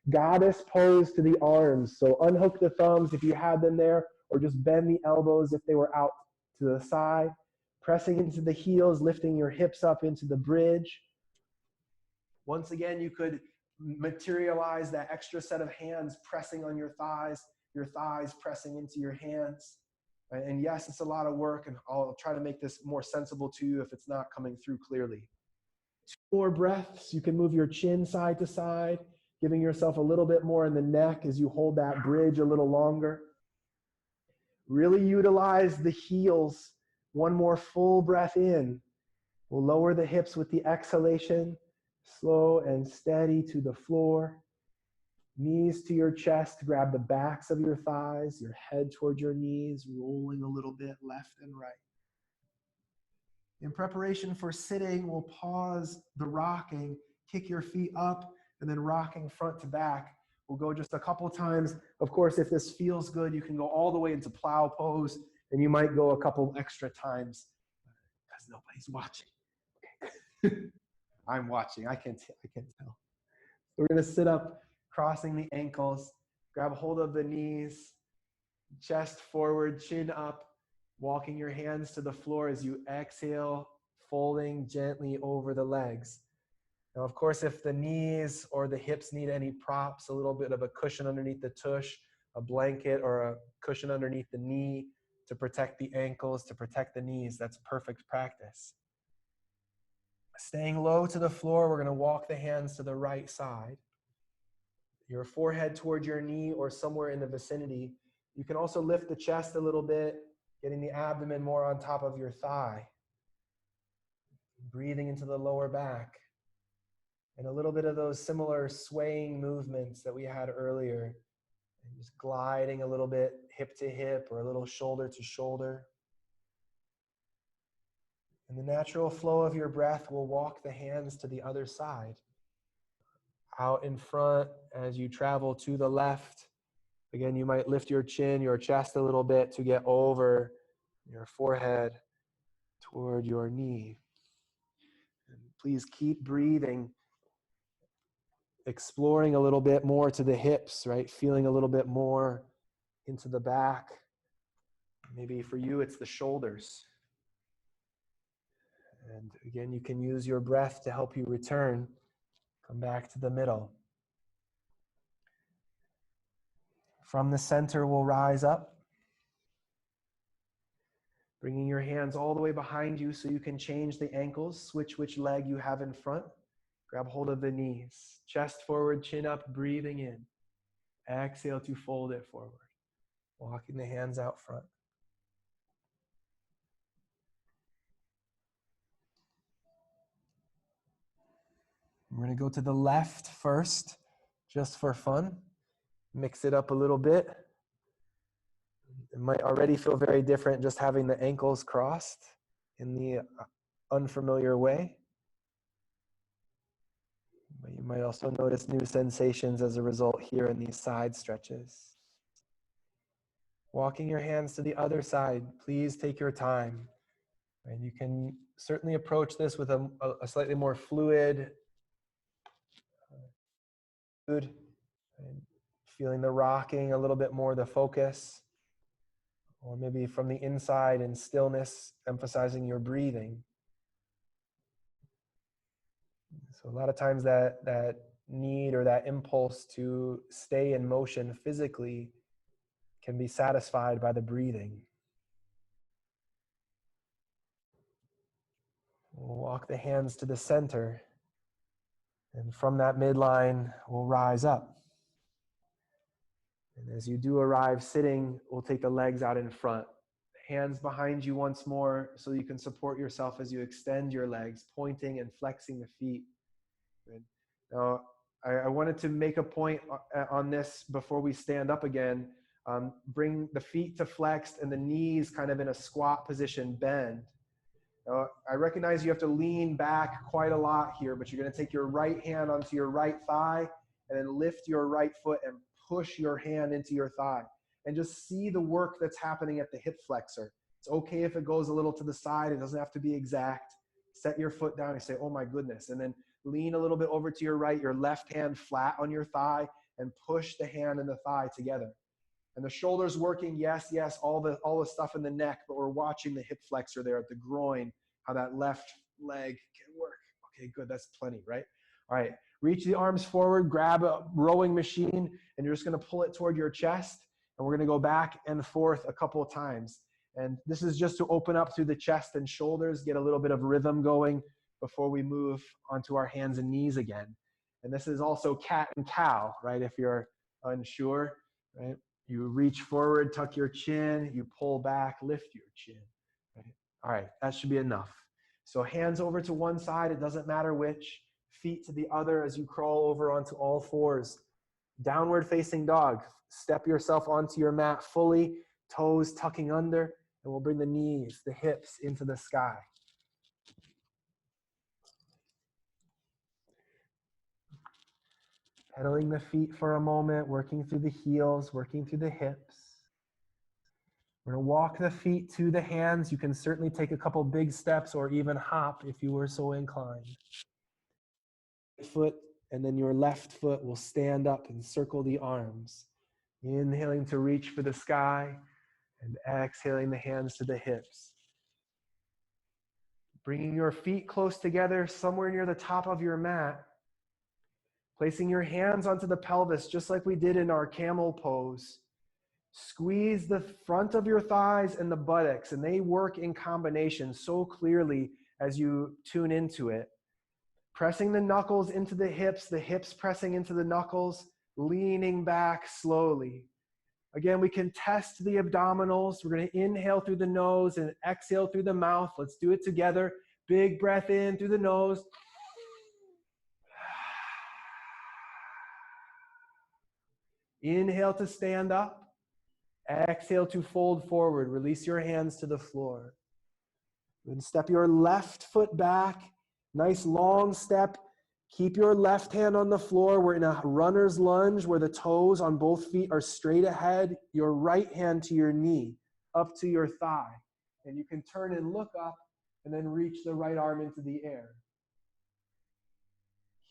Goddess pose to the arms. So unhook the thumbs if you had them there, or just bend the elbows if they were out to the side. Pressing into the heels, lifting your hips up into the bridge. Once again, you could materialize that extra set of hands pressing on your thighs pressing into your hands. And yes, it's a lot of work, and I'll try to make this more sensible to you if it's not coming through clearly. 2 more breaths. You can move your chin side to side, giving yourself a little bit more in the neck as you hold that bridge a little longer. Really utilize the heels. One more full breath in. We'll lower the hips with the exhalation, slow and steady to the floor. Knees to your chest, grab the backs of your thighs, your head toward your knees, rolling a little bit left and right. In preparation for sitting, we'll pause the rocking, kick your feet up, and then rocking front to back. We'll go just a couple times. Of course, if this feels good, you can go all the way into plow pose, and you might go a couple extra times because nobody's watching. I'm watching. I can tell. We're going to sit up, crossing the ankles, grab hold of the knees, chest forward, chin up, walking your hands to the floor as you exhale, folding gently over the legs. Now, of course, if the knees or the hips need any props, a little bit of a cushion underneath the tush, a blanket or a cushion underneath the knee to protect the ankles, to protect the knees, that's perfect practice. Staying low to the floor, we're going to walk the hands to the right side. Your forehead toward your knee or somewhere in the vicinity. You can also lift the chest a little bit, getting the abdomen more on top of your thigh. Breathing into the lower back. And a little bit of those similar swaying movements that we had earlier. And just gliding a little bit hip to hip or a little shoulder to shoulder. And the natural flow of your breath will walk the hands to the other side. Out in front as you travel to the left. Again, you might lift your chin, your chest a little bit to get over your forehead toward your knee. And please keep breathing, exploring a little bit more to the hips, right? Feeling a little bit more into the back. Maybe for you, it's the shoulders. And again, you can use your breath to help you return. Come back to the middle. From the center, we'll rise up. Bringing your hands all the way behind you so you can change the ankles, switch which leg you have in front. Grab hold of the knees, chest forward, chin up, breathing in. Exhale to fold it forward, walking the hands out front. We're going to go to the left first, just for fun. Mix it up a little bit. It might already feel very different just having the ankles crossed in the unfamiliar way. But you might also notice new sensations as a result here in these side stretches. Walking your hands to the other side, please take your time. And you can certainly approach this with a slightly more fluid, and feeling the rocking a little bit more, the focus. Or maybe from the inside in stillness, emphasizing your breathing. So a lot of times that need or that impulse to stay in motion physically can be satisfied by the breathing. We'll walk the hands to the center. And from that midline, we'll rise up. And as you do arrive sitting, we'll take the legs out in front. Hands behind you once more so you can support yourself as you extend your legs, pointing and flexing the feet. Good. Now, I wanted to make a point on this before we stand up again. Bring the feet to flexed and the knees kind of in a squat position, bend. Now, I recognize you have to lean back quite a lot here, but you're going to take your right hand onto your right thigh and then lift your right foot and push your hand into your thigh. And just see the work that's happening at the hip flexor. It's okay if it goes a little to the side. It doesn't have to be exact. Set your foot down and say, oh my goodness. And then lean a little bit over to your right, your left hand flat on your thigh, and push the hand and the thigh together. And the shoulders working, yes, all the stuff in the neck, but we're watching the hip flexor there at the groin, how that left leg can work. Okay, good, that's plenty, right? All right, reach the arms forward, grab a rowing machine, and you're just gonna pull it toward your chest, and we're gonna go back and forth a couple of times. And this is just to open up through the chest and shoulders, get a little bit of rhythm going before we move onto our hands and knees again. And this is also cat and cow, right? If you're unsure, right? You reach forward, tuck your chin, you pull back, lift your chin. Right? All right, that should be enough. So hands over to one side, it doesn't matter which, feet to the other as you crawl over onto all fours. Downward facing dog. Step yourself onto your mat fully, toes tucking under, and we'll bring the knees, the hips into the sky. Pedaling the feet for a moment, working through the heels, working through the hips. We're going to walk the feet to the hands. You can certainly take a couple big steps or even hop if you were so inclined. Foot and then your left foot will stand up and circle the arms. Inhaling to reach for the sky and exhaling the hands to the hips. Bringing your feet close together somewhere near the top of your mat. Placing your hands onto the pelvis just like we did in our camel pose. Squeeze the front of your thighs and the buttocks, and they work in combination so clearly as you tune into it. Pressing the knuckles into the hips pressing into the knuckles, leaning back slowly. Again, we can test the abdominals. We're going to inhale through the nose and exhale through the mouth. Let's do it together. Big breath in through the nose. Inhale to stand up. Exhale to fold forward. Release your hands to the floor. Then step your left foot back. Nice long step. Keep your left hand on the floor. We're in a runner's lunge where the toes on both feet are straight ahead. Your right hand to your knee, up to your thigh. And you can turn and look up and then reach the right arm into the air.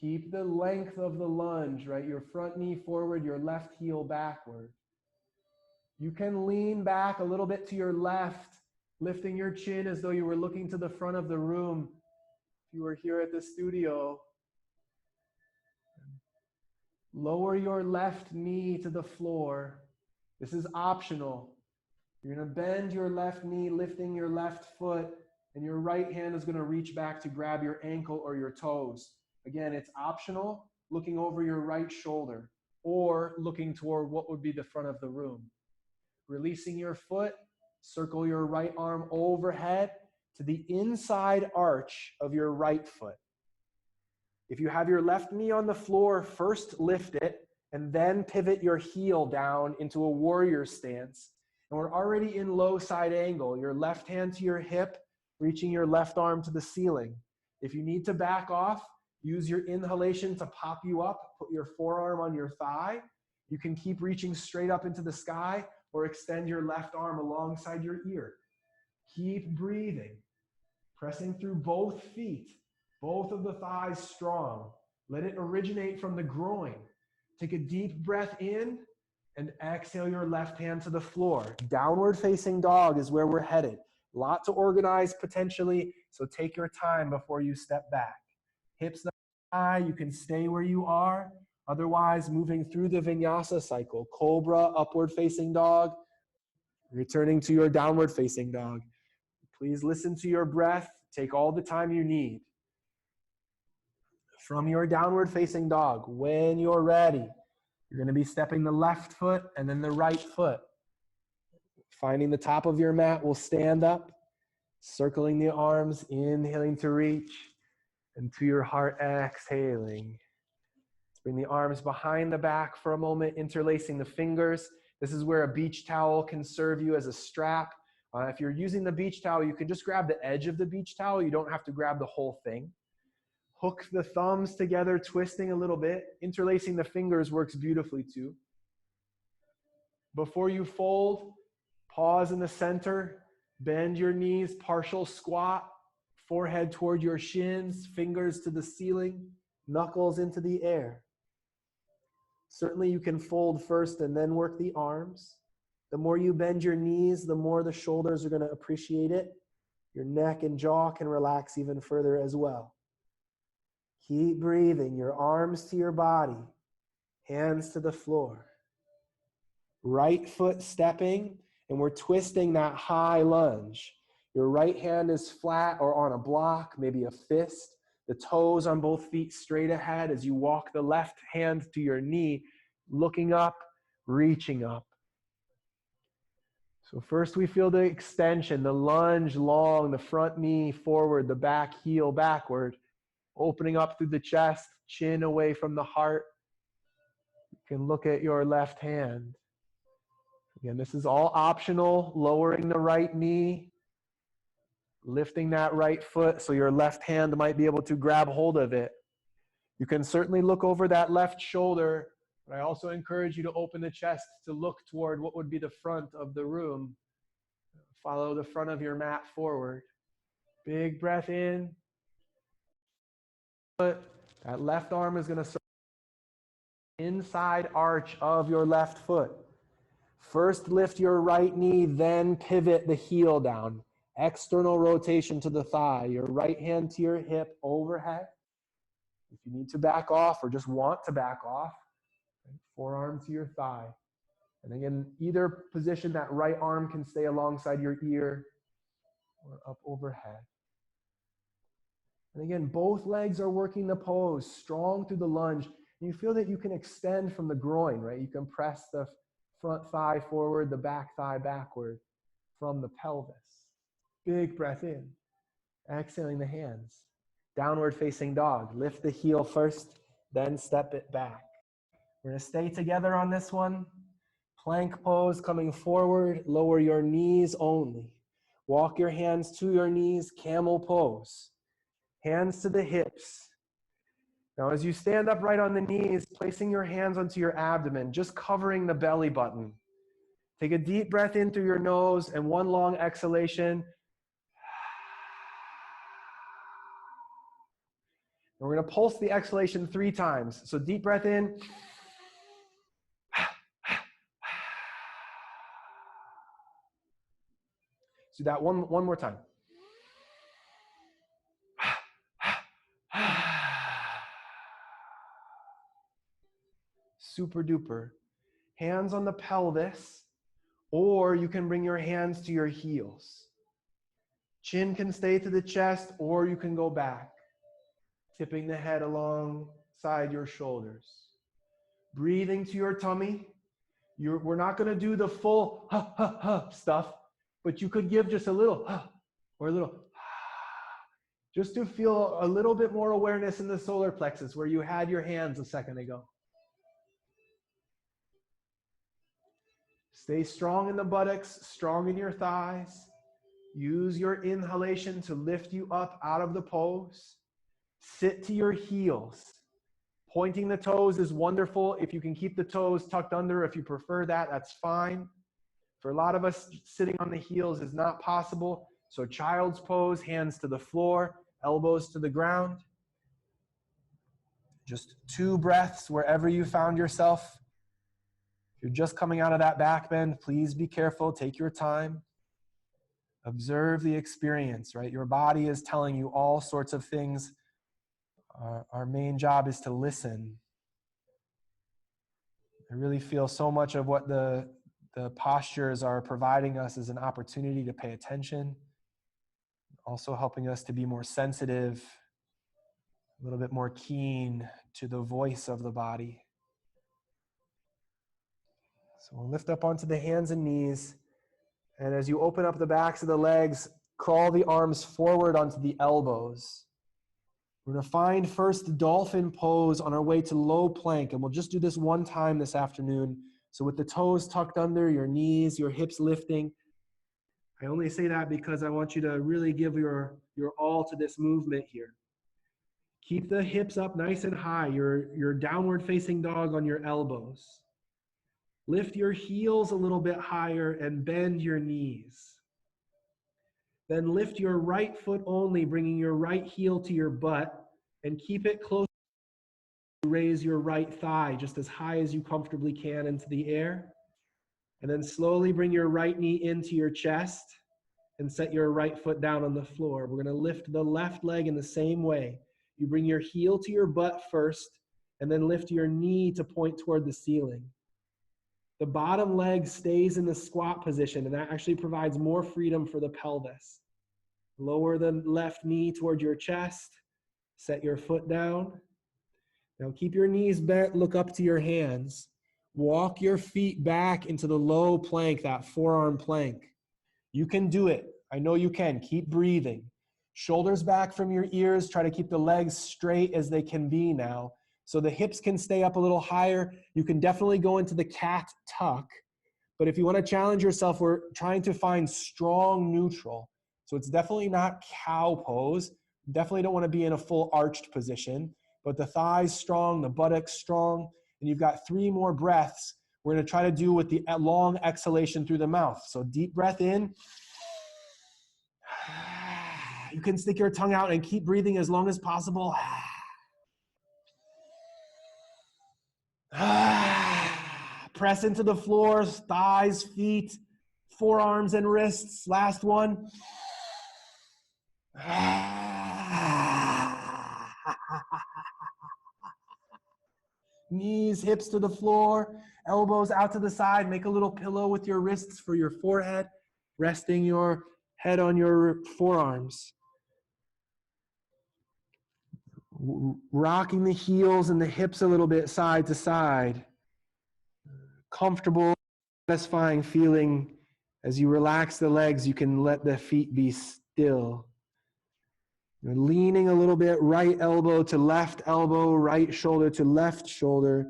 Keep the length of the lunge, right? Your front knee forward, your left heel backward. You can lean back a little bit to your left, lifting your chin as though you were looking to the front of the room. If you were here at the studio, lower your left knee to the floor. This is optional. You're going to bend your left knee, lifting your left foot, and your right hand is going to reach back to grab your ankle or your toes. Again, it's optional, looking over your right shoulder or looking toward what would be the front of the room. Releasing your foot, circle your right arm overhead to the inside arch of your right foot. If you have your left knee on the floor, first lift it and then pivot your heel down into a warrior stance. And we're already in low side angle. Your left hand to your hip, reaching your left arm to the ceiling. If you need to back off, use your inhalation to pop you up. Put your forearm on your thigh. You can keep reaching straight up into the sky or extend your left arm alongside your ear. Keep breathing, pressing through both feet, both of the thighs strong. Let it originate from the groin. Take a deep breath in and exhale your left hand to the floor. Downward facing dog is where we're headed. A lot to organize potentially, so take your time before you step back. Hips not high, you can stay where you are. Otherwise, moving through the vinyasa cycle, cobra, upward facing dog, returning to your downward facing dog. Please listen to your breath. Take all the time you need. From your downward facing dog, when you're ready, you're going to be stepping the left foot and then the right foot. Finding the top of your mat, we'll stand up, circling the arms, inhaling to reach, and to your heart, exhaling. Bring the arms behind the back for a moment, interlacing the fingers. This is where a beach towel can serve you as a strap. If you're using the beach towel, you can just grab the edge of the beach towel. You don't have to grab the whole thing. Hook the thumbs together, twisting a little bit. Interlacing the fingers works beautifully too. Before you fold, pause in the center. Bend your knees, partial squat. Forehead toward your shins, fingers to the ceiling, knuckles into the air. Certainly you can fold first and then work the arms. The more you bend your knees, the more the shoulders are going to appreciate it. Your neck and jaw can relax even further as well. Keep breathing, your arms to your body, hands to the floor. Right foot stepping, and we're twisting that high lunge. Your right hand is flat or on a block, maybe a fist. The toes on both feet straight ahead as you walk the left hand to your knee, looking up, reaching up. So first we feel the extension, the lunge long, the front knee forward, the back heel backward, opening up through the chest, chin away from the heart. You can look at your left hand. Again, this is all optional, lowering the right knee, lifting that right foot so your left hand might be able to grab hold of it. You can certainly look over that left shoulder, but I also encourage you to open the chest to look toward what would be the front of the room. Follow the front of your mat forward. Big breath in. That left arm is going to circle the inside arch of your left foot. First lift your right knee, then pivot the heel down. External rotation to the thigh. Your right hand to your hip overhead. If you need to back off or just want to back off, forearm to your thigh. And again, either position, that right arm can stay alongside your ear or up overhead. And again, both legs are working the pose, strong through the lunge. And you feel that you can extend from the groin, right? You can press the front thigh forward, the back thigh backward from the pelvis. Big breath in. Exhaling the hands. Downward facing dog. Lift the heel first, then step it back. We're going to stay together on this one. Plank pose coming forward. Lower your knees only. Walk your hands to your knees. Camel pose. Hands to the hips. Now as you stand upright on the knees, placing your hands onto your abdomen, just covering the belly button. Take a deep breath in through your nose and one long exhalation. And we're going to pulse the exhalation 3 times. So deep breath in. So that one more time. Super duper. Hands on the pelvis, or you can bring your hands to your heels. Chin can stay to the chest, or you can go back, tipping the head alongside your shoulders. Breathing to your tummy. We're not going to do the full stuff, but you could give just a little or a little just to feel a little bit more awareness in the solar plexus where you had your hands a second ago. Stay strong in the buttocks, strong in your thighs. Use your inhalation to lift you up out of the pose. Sit to your heels. Pointing the toes is wonderful. If you can keep the toes tucked under, if you prefer that, that's fine. For a lot of us, sitting on the heels is not possible. So child's pose, hands to the floor, elbows to the ground. Just 2 breaths wherever you found yourself. If you're just coming out of that back bend, please be careful. Take your time. Observe the experience, right? Your body is telling you all sorts of things. Our main job is to listen. I really feel so much of what the postures are providing us is an opportunity to pay attention. Also helping us to be more sensitive, a little bit more keen to the voice of the body. So we'll lift up onto the hands and knees. And as you open up the backs of the legs, crawl the arms forward onto the elbows. We're going to find first the dolphin pose on our way to low plank. And we'll just do this one time this afternoon. So with the toes tucked under, your knees, your hips lifting. I only say that because I want you to really give your all to this movement here. Keep the hips up nice and high. Your downward facing dog on your elbows. Lift your heels a little bit higher and bend your knees. Then lift your right foot only, bringing your right heel to your butt, and keep it close. Raise your right thigh just as high as you comfortably can into the air. And then slowly bring your right knee into your chest and set your right foot down on the floor. We're going to lift the left leg in the same way. You bring your heel to your butt first, and then lift your knee to point toward the ceiling. The bottom leg stays in the squat position, and that actually provides more freedom for the pelvis. Lower the left knee toward your chest. Set your foot down. Now keep your knees bent, look up to your hands. Walk your feet back into the low plank, that forearm plank. You can do it. I know you can. Keep breathing. Shoulders back from your ears. Try to keep the legs straight as they can be now. So the hips can stay up a little higher. You can definitely go into the cat tuck. But if you want to challenge yourself, we're trying to find strong neutral. So it's definitely not cow pose. Definitely don't want to be in a full arched position. But the thighs strong, the buttocks strong. And you've got 3 more breaths we're going to try to do with the long exhalation through the mouth. So deep breath in. You can stick your tongue out and keep breathing as long as possible. Press into the floor, thighs, feet, forearms and wrists. Last one. Knees, hips to the floor, elbows out to the side. Make a little pillow with your wrists for your forehead, resting your head on your forearms. Rocking the heels and the hips a little bit side to side. Comfortable, satisfying feeling. As you relax the legs, you can let the feet be still. You're leaning a little bit, right elbow to left elbow, right shoulder to left shoulder,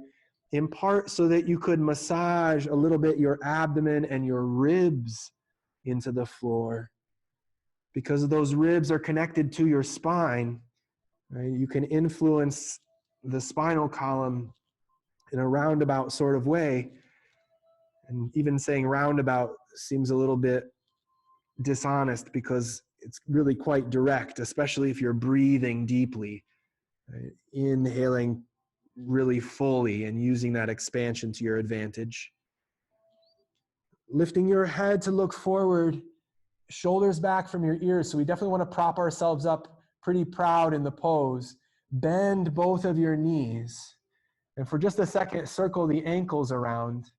in part so that you could massage a little bit your abdomen and your ribs into the floor. Because those ribs are connected to your spine, right? You can influence the spinal column in a roundabout sort of way. And even saying roundabout seems a little bit dishonest because it's really quite direct, especially if you're breathing deeply, right? Inhaling really fully and using that expansion to your advantage. Lifting your head to look forward, shoulders back from your ears. So we definitely want to prop ourselves up pretty proud in the pose. Bend both of your knees. And for just a second, circle the ankles around.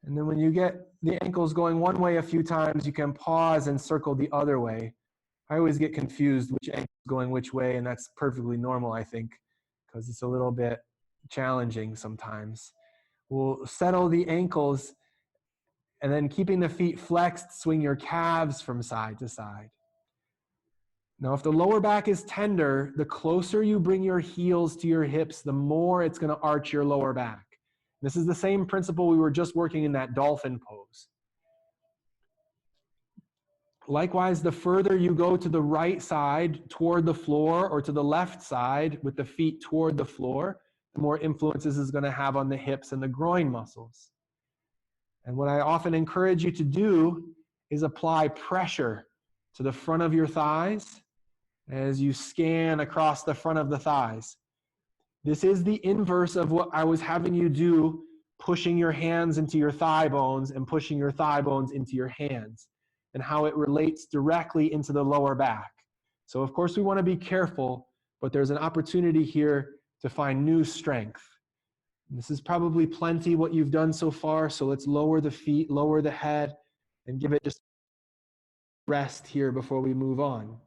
And then when you get the ankles going one way a few times, you can pause and circle the other way. I always get confused which ankle is going which way, and that's perfectly normal, I think, because it's a little bit challenging sometimes. We'll settle the ankles, and then keeping the feet flexed, swing your calves from side to side. Now, if the lower back is tender, the closer you bring your heels to your hips, the more it's going to arch your lower back. This is the same principle we were just working in that dolphin pose. Likewise, the further you go to the right side toward the floor or to the left side with the feet toward the floor, the more influence this is going to have on the hips and the groin muscles. And what I often encourage you to do is apply pressure to the front of your thighs as you scan across the front of the thighs. This is the inverse of what I was having you do, pushing your hands into your thigh bones and pushing your thigh bones into your hands, and how it relates directly into the lower back. So of course we want to be careful, but there's an opportunity here to find new strength. And this is probably plenty what you've done so far, so let's lower the feet, lower the head, and give it just rest here before we move on.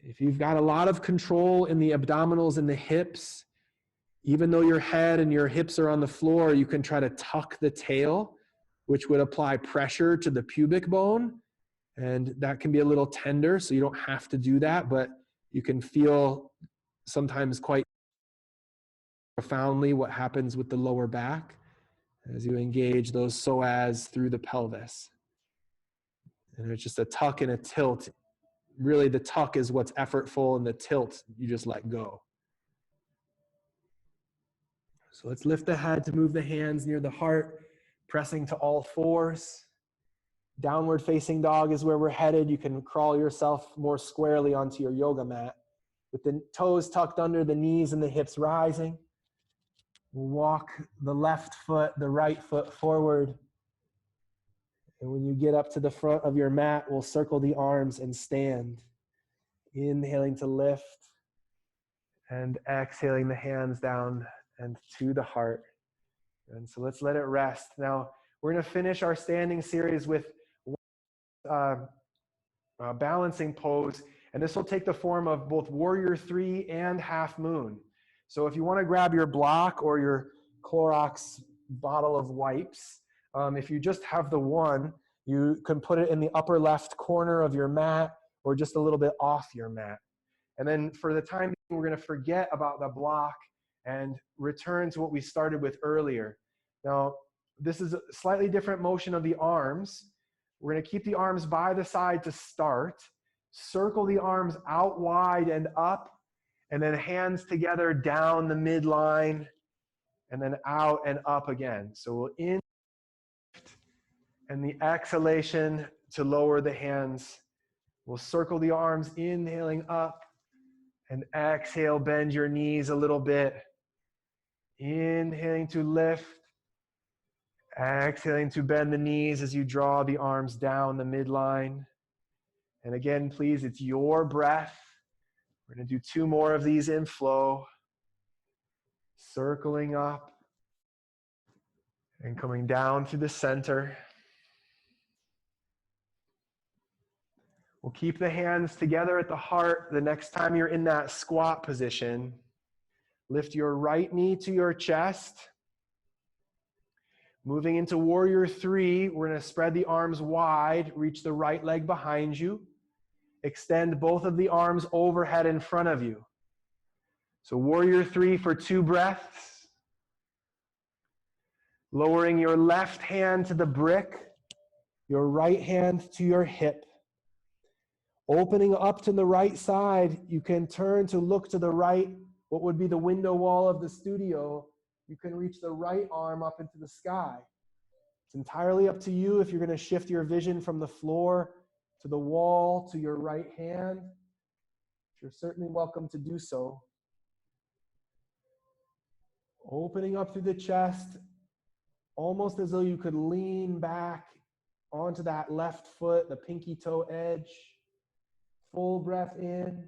If you've got a lot of control in the abdominals and the hips, even though your head and your hips are on the floor, you can try to tuck the tail, which would apply pressure to the pubic bone. And that can be a little tender, so you don't have to do that, but you can feel sometimes quite profoundly what happens with the lower back as you engage those psoas through the pelvis. And it's just a tuck and a tilt. Really, the tuck is what's effortful, and the tilt, you just let go. So let's lift the head to move the hands near the heart, pressing to all fours. Downward facing dog is where we're headed. You can crawl yourself more squarely onto your yoga mat with the toes tucked under, the knees and the hips rising. We'll walk the left foot, the right foot forward. And when you get up to the front of your mat, we'll circle the arms and stand. Inhaling to lift and exhaling the hands down and to the heart. And so let's let it rest. Now, we're going to finish our standing series with balancing pose, and this will take the form of both Warrior 3 and Half Moon. So if you want to grab your block or your Clorox bottle of wipes, if you just have the one, you can put it in the upper left corner of your mat or just a little bit off your mat. And then for the time we're going to forget about the block and return to what we started with earlier. Now, this is a slightly different motion of the arms. We're going to keep the arms by the side to start. Circle the arms out wide and up, and then hands together down the midline, and then out and up again. So we'll in, and the exhalation to lower the hands. We'll circle the arms, inhaling up, and exhale, bend your knees a little bit. Inhaling to lift. Exhaling to bend the knees as you draw the arms down the midline. And again, please, it's your breath. We're going to do 2 more of these in flow. Circling up and coming down through the center. We'll keep the hands together at the heart. The next time you're in that squat position, lift your right knee to your chest. Moving into warrior 3, we're going to spread the arms wide, reach the right leg behind you. Extend both of the arms overhead in front of you. So warrior 3 for 2 breaths. Lowering your left hand to the brick, your right hand to your hip. Opening up to the right side, you can turn to look to the right, what would be the window wall of the studio. You can reach the right arm up into the sky. It's entirely up to you if you're going to shift your vision from the floor to the wall to your right hand. You're certainly welcome to do so. Opening up through the chest, almost as though you could lean back onto that left foot, the pinky toe edge. Full breath in.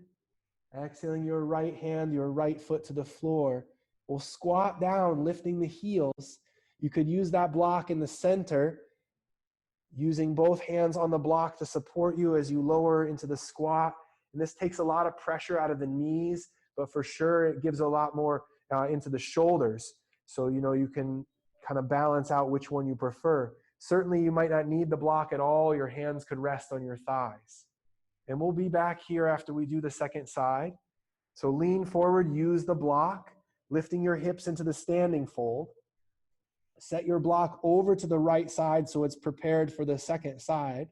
Exhaling your right hand, your right foot to the floor. We'll squat down, lifting the heels. You could use that block in the center, using both hands on the block to support you as you lower into the squat. And this takes a lot of pressure out of the knees, but for sure it gives a lot more into the shoulders. So, you can kind of balance out which one you prefer. Certainly you might not need the block at all. Your hands could rest on your thighs. And we'll be back here after we do the second side. So lean forward, use the block, lifting your hips into the standing fold. Set your block over to the right side so it's prepared for the second side.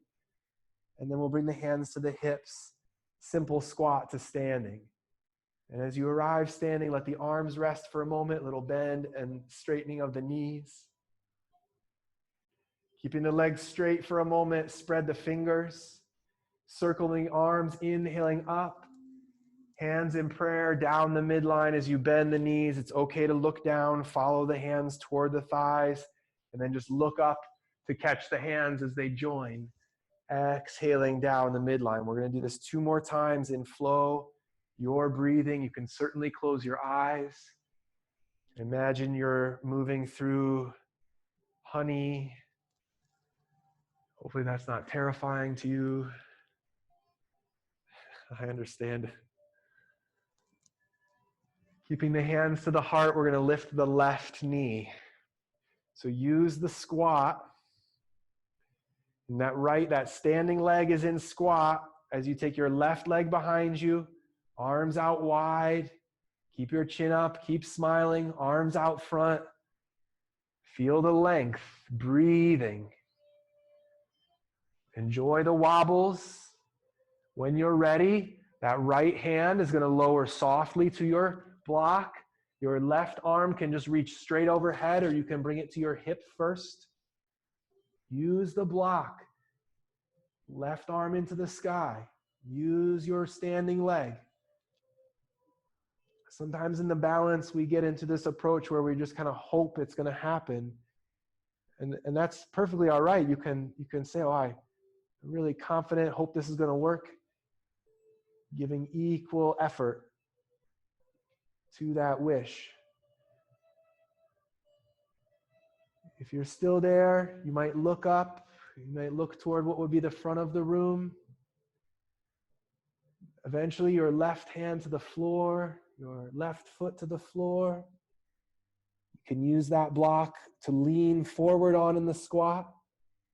And then we'll bring the hands to the hips. Simple squat to standing. And as you arrive standing, let the arms rest for a moment, little bend and straightening of the knees. Keeping the legs straight for a moment, spread the fingers. Circling arms, inhaling up. Hands in prayer down the midline as you bend the knees. It's okay to look down, follow the hands toward the thighs, and then just look up to catch the hands as they join. Exhaling down the midline. We're going to do this 2 more times in flow. You're breathing. You can certainly close your eyes. Imagine you're moving through honey. Hopefully that's not terrifying to you. I understand. Keeping the hands to the heart, we're going to lift the left knee. So use the squat. And that standing leg is in squat. As you take your left leg behind you, arms out wide. Keep your chin up, keep smiling, arms out front. Feel the length, breathing. Enjoy the wobbles. When you're ready, that right hand is going to lower softly to your block. Your left arm can just reach straight overhead, or you can bring it to your hip first. Use the block. Left arm into the sky. Use your standing leg. Sometimes in the balance, we get into this approach where we just kind of hope it's going to happen. And that's perfectly all right. You can say, oh, I'm really confident, hope this is going to work. Giving equal effort to that wish. If you're still there, you might look up. You might look toward what would be the front of the room. Eventually, your left hand to the floor, your left foot to the floor. You can use that block to lean forward on in the squat.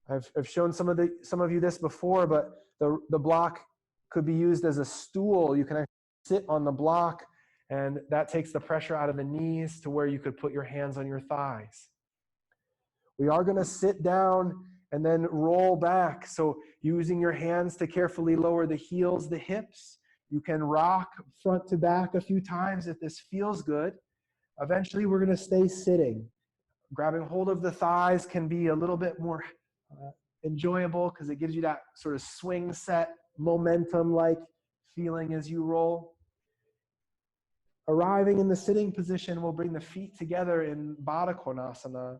I've shown some of you this before, but the block could be used as a stool. You can actually sit on the block And that takes the pressure out of the knees to where you could put your hands on your thighs. We are going to sit down and then roll back. So using your hands to carefully lower the heels, the hips. You can rock front to back a few times if this feels good. Eventually, we're going to stay sitting. Grabbing hold of the thighs can be a little bit more enjoyable because it gives you that sort of swing set, momentum-like feeling as you roll. Arriving in the sitting position, we'll bring the feet together in Baddha Konasana.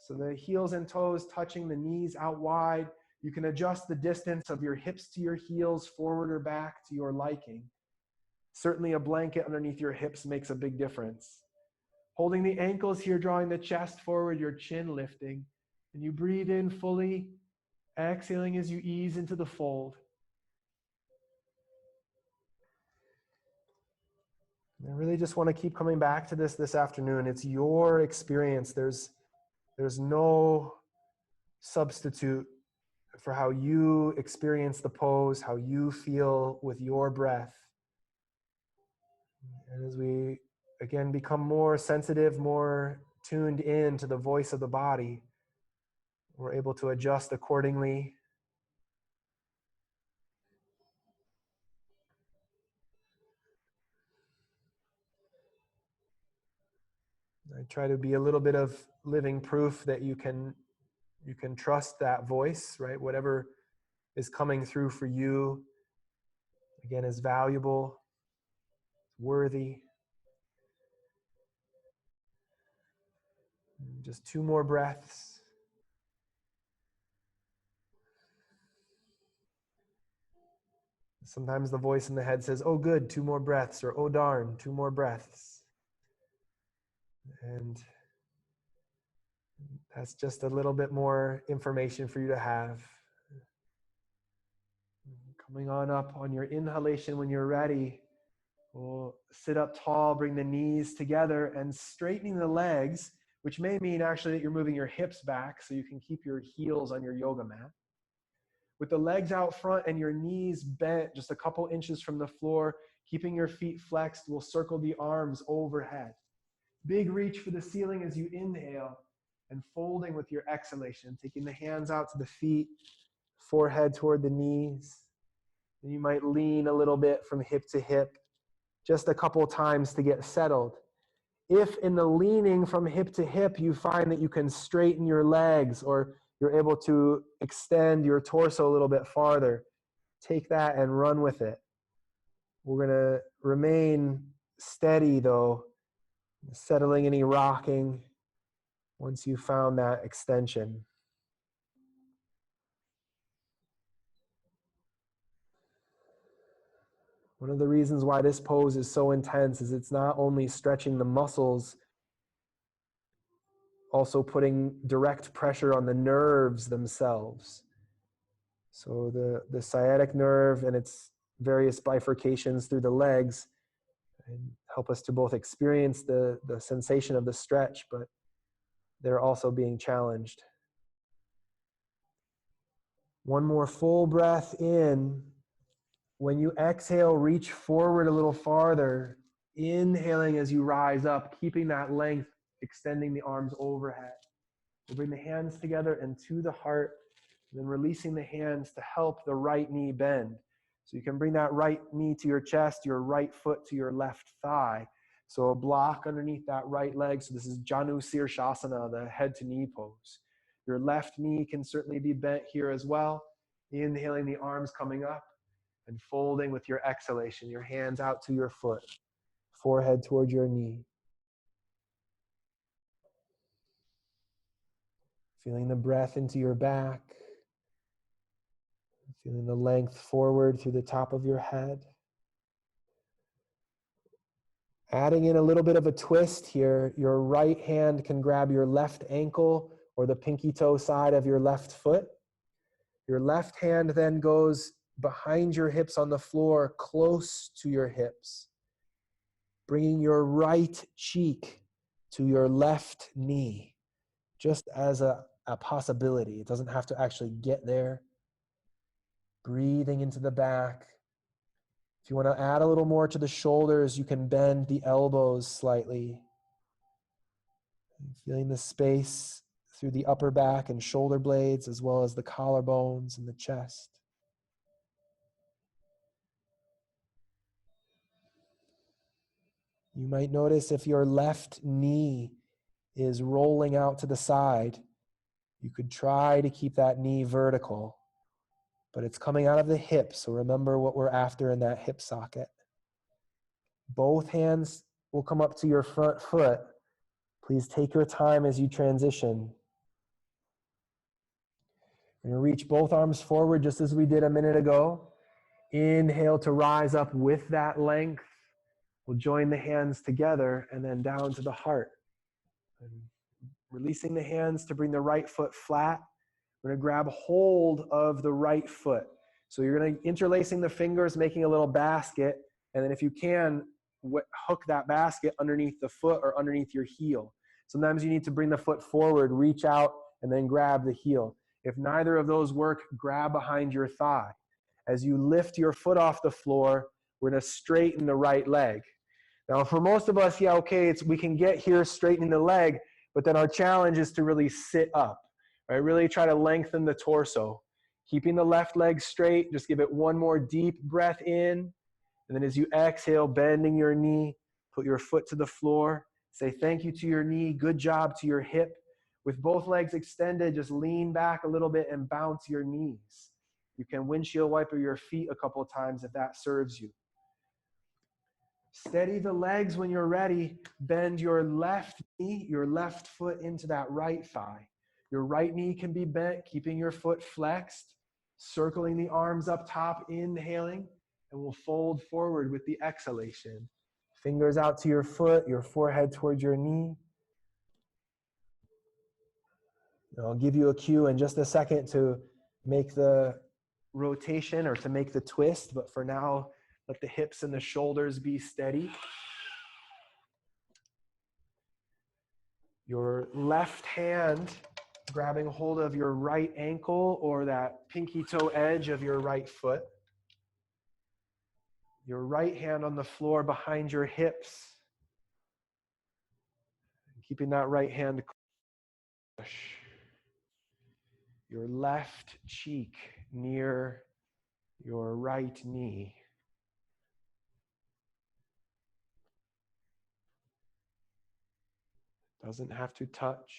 So the heels and toes touching, the knees out wide. You can adjust the distance of your hips to your heels, forward or back to your liking. Certainly a blanket underneath your hips makes a big difference. Holding the ankles here, drawing the chest forward, your chin lifting. And you breathe in fully, exhaling as you ease into the fold. I really just want to keep coming back to this afternoon. It's your experience. There's no substitute for how you experience the pose, how you feel with your breath. And as we, again, become more sensitive, more tuned in to the voice of the body, we're able to adjust accordingly. I try to be a little bit of living proof that you can trust that voice, right? Whatever is coming through for you, again, is valuable, worthy. Just 2 more breaths. Sometimes the voice in the head says, oh good, 2 more breaths, or oh darn, 2 more breaths. And that's just a little bit more information for you to have. Coming on up on your inhalation when you're ready. We'll sit up tall, bring the knees together and straightening the legs, which may mean actually that you're moving your hips back so you can keep your heels on your yoga mat. With the legs out front and your knees bent just a couple inches from the floor, keeping your feet flexed, we'll circle the arms overhead. Big reach for the ceiling as you inhale and folding with your exhalation, taking the hands out to the feet, forehead toward the knees. And you might lean a little bit from hip to hip, just a couple times to get settled. If in the leaning from hip to hip, you find that you can straighten your legs or you're able to extend your torso a little bit farther, take that and run with it. We're going to remain steady though, settling any rocking once you found that extension. One of the reasons why this pose is so intense is it's not only stretching the muscles, also putting direct pressure on the nerves themselves. So the sciatic nerve and its various bifurcations through the legs and help us to both experience the sensation of the stretch, but they're also being challenged. One more full breath in. When you exhale, reach forward a little farther, inhaling as you rise up, keeping that length, extending the arms overhead. We'll bring the hands together and to the heart, and then releasing the hands to help the right knee bend. So you can bring that right knee to your chest, your right foot to your left thigh. So a block underneath that right leg. So this is Janu Sirshasana, the head to knee pose. Your left knee can certainly be bent here as well. Inhaling, the arms coming up and folding with your exhalation, your hands out to your foot, forehead toward your knee. Feeling the breath into your back. Feeling the length forward through the top of your head. Adding in a little bit of a twist here, your right hand can grab your left ankle or the pinky toe side of your left foot. Your left hand then goes behind your hips on the floor, close to your hips. Bringing your right cheek to your left knee, just as a possibility. It doesn't have to actually get there. Breathing into the back, If you want to add a little more to the shoulders, you can bend the elbows slightly. Feeling the space through the upper back and shoulder blades, as well as the collarbones and the chest. You might notice if your left knee is rolling out to the side, you could try to keep that knee vertical, but it's coming out of the hip, so remember what we're after in that hip socket. Both hands will come up to your front foot. Please take your time as you transition. You're going to reach both arms forward just as we did a minute ago. Inhale to rise up with that length. We'll join the hands together and then down to the heart. And releasing the hands to bring the right foot flat. We're going to grab hold of the right foot. So you're going to interlacing the fingers, making a little basket. And then if you can, hook that basket underneath the foot or underneath your heel. Sometimes you need to bring the foot forward, reach out, and then grab the heel. If neither of those work, grab behind your thigh. As you lift your foot off the floor, we're going to straighten the right leg. Now, for most of us, yeah, okay, we can get here straightening the leg, but then our challenge is to really sit up, right? Really try to lengthen the torso. Keeping the left leg straight, just give it one more deep breath in. And then as you exhale, bending your knee, put your foot to the floor. Say thank you to your knee, good job to your hip. With both legs extended, just lean back a little bit and bounce your knees. You can windshield wiper your feet a couple of times if that serves you. Steady the legs when you're ready. Bend your left knee, your left foot into that right thigh. Your right knee can be bent, keeping your foot flexed. Circling the arms up top, inhaling, and we'll fold forward with the exhalation. Fingers out to your foot, your forehead towards your knee. I'll give you a cue in just a second to make the rotation or to make the twist, but for now, let the hips and the shoulders be steady. Your left hand grabbing hold of your right ankle or that pinky toe edge of your right foot. Your right hand on the floor behind your hips. Keeping that right hand close. Your left cheek near your right knee. Doesn't have to touch.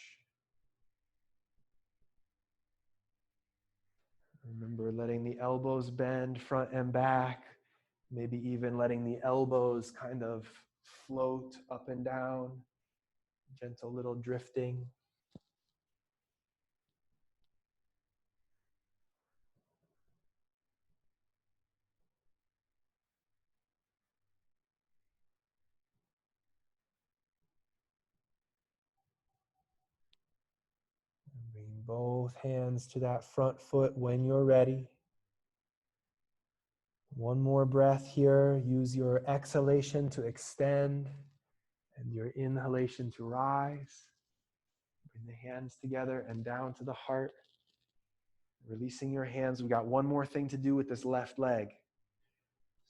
Remember letting the elbows bend front and back, maybe even letting the elbows kind of float up and down, gentle little drifting. Bring both hands to that front foot when you're ready. One more breath here. Use your exhalation to extend and your inhalation to rise. Bring the hands together and down to the heart. Releasing your hands. We got one more thing to do with this left leg.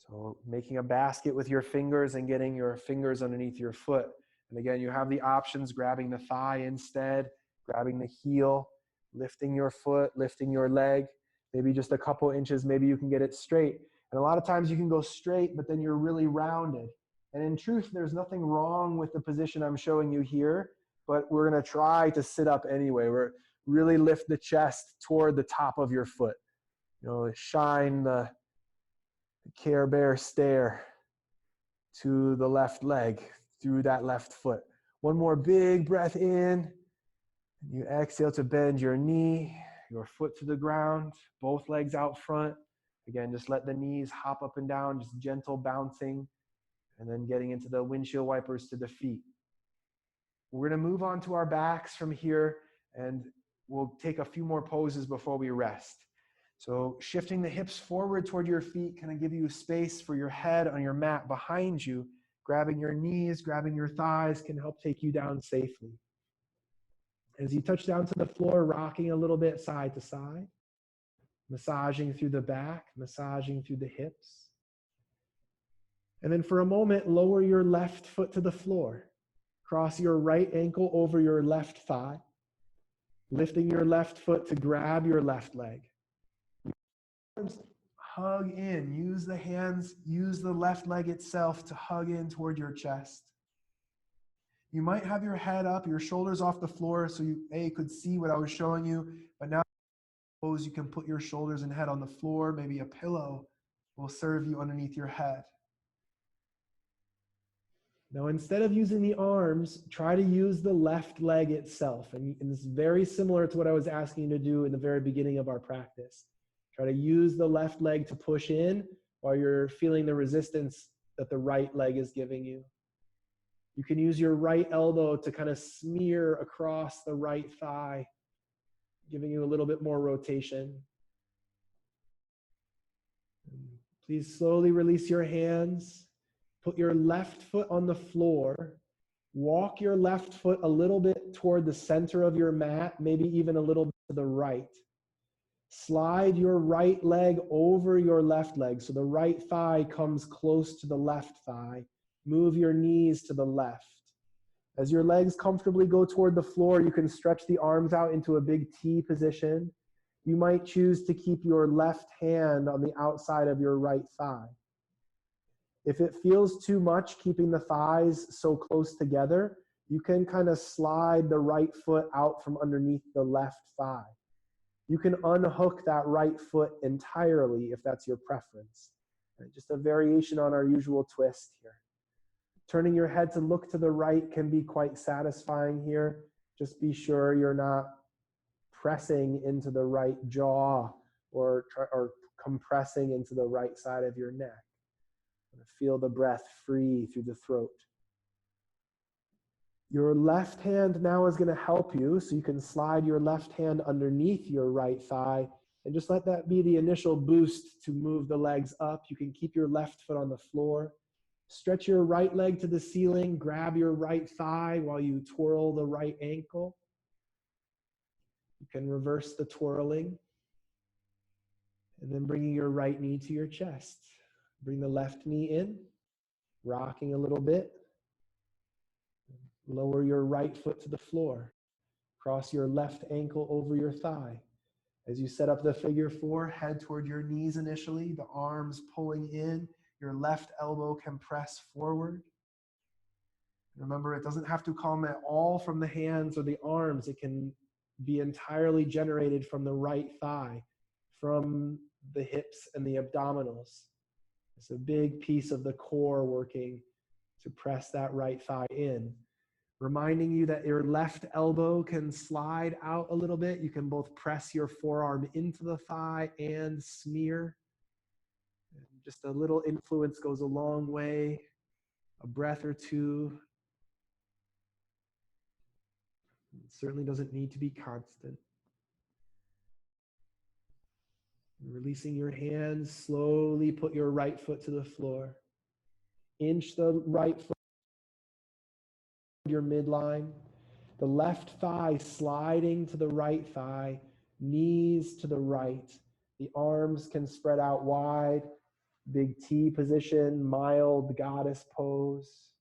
So making a basket with your fingers and getting your fingers underneath your foot. And again, you have the options, grabbing the thigh instead, grabbing the heel, lifting your foot, lifting your leg, maybe just a couple inches, maybe you can get it straight. And a lot of times you can go straight, but then you're really rounded. And in truth, there's nothing wrong with the position I'm showing you here, but we're going to try to sit up anyway. We're really lift the chest toward the top of your foot. Shine the Care Bear stare to the left leg through that left foot. One more big breath in. You exhale to bend your knee, your foot to the ground, both legs out front. Again, just let the knees hop up and down, just gentle bouncing, and then getting into the windshield wipers to the feet. We're going to move on to our backs from here, and we'll take a few more poses before we rest. So shifting the hips forward toward your feet kind of give you space for your head on your mat behind you. Grabbing your knees, grabbing your thighs can help take you down safely. As you touch down to the floor, rocking a little bit side to side, massaging through the back, massaging through the hips. And then for a moment, lower your left foot to the floor. Cross your right ankle over your left thigh, lifting your left foot to grab your left leg. Arms hug in. Use the hands, use the left leg itself to hug in toward your chest. You might have your head up, your shoulders off the floor, so you could see what I was showing you, but now you can put your shoulders and head on the floor. Maybe a pillow will serve you underneath your head. Now, instead of using the arms, try to use the left leg itself. And it's very similar to what I was asking you to do in the very beginning of our practice. Try to use the left leg to push in while you're feeling the resistance that the right leg is giving you. You can use your right elbow to kind of smear across the right thigh, giving you a little bit more rotation. Please slowly release your hands. Put your left foot on the floor. Walk your left foot a little bit toward the center of your mat, maybe even a little bit to the right. Slide your right leg over your left leg so the right thigh comes close to the left thigh. Move your knees to the left. As your legs comfortably go toward the floor, you can stretch the arms out into a big T position. You might choose to keep your left hand on the outside of your right thigh. If it feels too much keeping the thighs so close together, you can kind of slide the right foot out from underneath the left thigh. You can unhook that right foot entirely if that's your preference. Just a variation on our usual twist here. Turning your head to look to the right can be quite satisfying here. Just be sure you're not pressing into the right jaw or compressing into the right side of your neck. Feel the breath free through the throat. Your left hand now is going to help you, so you can slide your left hand underneath your right thigh and just let that be the initial boost to move the legs up. You can keep your left foot on the floor. Stretch your right leg to the ceiling, grab your right thigh while you twirl the right ankle. You can reverse the twirling. And then bringing your right knee to your chest. Bring the left knee in, rocking a little bit. Lower your right foot to the floor. Cross your left ankle over your thigh. As you set up the figure four, head toward your knees initially, the arms pulling in. Your left elbow can press forward. Remember, it doesn't have to come at all from the hands or the arms. It can be entirely generated from the right thigh, from the hips and the abdominals. It's a big piece of the core working to press that right thigh in. Reminding you that your left elbow can slide out a little bit. You can both press your forearm into the thigh and smear. And just a little influence goes a long way. A breath or two. It certainly doesn't need to be constant. Releasing your hands, slowly put your right foot to the floor. Inch the right foot your midline. The left thigh sliding to the right thigh, knees to the right. The arms can spread out wide, big T position, mild goddess pose.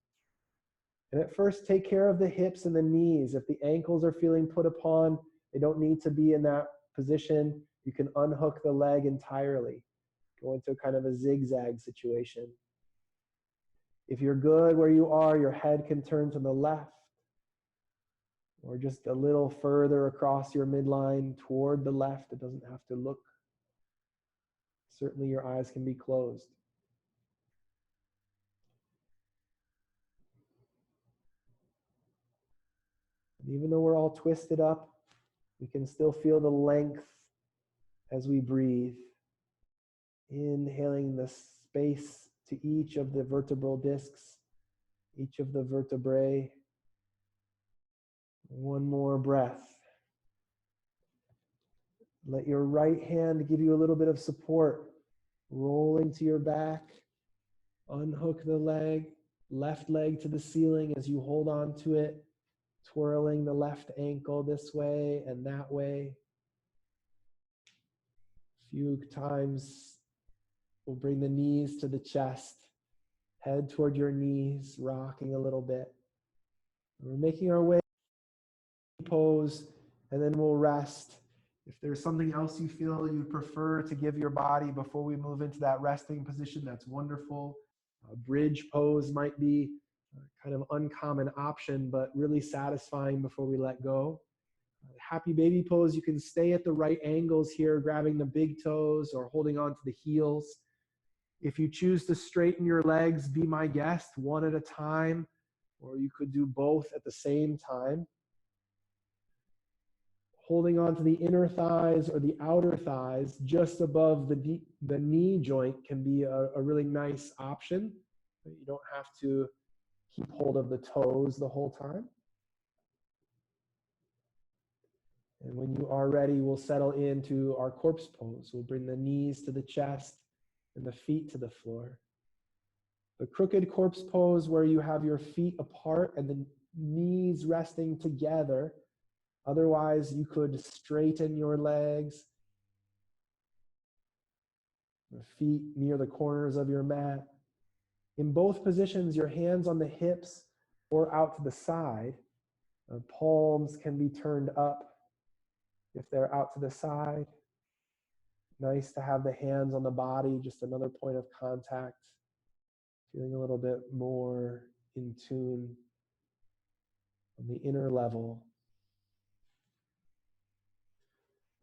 And at first, take care of the hips and the knees. If the ankles are feeling put upon, they don't need to be in that position. You can unhook the leg entirely. Go into kind of a zigzag situation. If you're good where you are, your head can turn to the left or just a little further across your midline toward the left. It doesn't have to look. Certainly your eyes can be closed. And even though we're all twisted up, we can still feel the length as we breathe. Inhaling the space to each of the vertebral discs, each of the vertebrae. One more breath. Let your right hand give you a little bit of support. Rolling to your back. Unhook the leg, left leg to the ceiling as you hold on to it. Twirling the left ankle this way and that way. A few times we'll bring the knees to the chest. Head toward your knees, rocking a little bit. We're making our way pose, and then we'll rest. If there's something else you feel you prefer to give your body before we move into that resting position, that's wonderful. A bridge pose might be a kind of uncommon option, but really satisfying before we let go. Happy baby pose, you can stay at the right angles here, grabbing the big toes or holding on to the heels. If you choose to straighten your legs, be my guest, one at a time, or you could do both at the same time. Holding on to the inner thighs or the outer thighs just above the knee joint can be a really nice option. You don't have to keep hold of the toes the whole time. And when you are ready, we'll settle into our corpse pose. We'll bring the knees to the chest and the feet to the floor. The crooked corpse pose, where you have your feet apart and the knees resting together. Otherwise, you could straighten your legs, your feet near the corners of your mat. In both positions, your hands on the hips or out to the side. The palms can be turned up if they're out to the side. Nice to have the hands on the body, just another point of contact. Feeling a little bit more in tune on the inner level.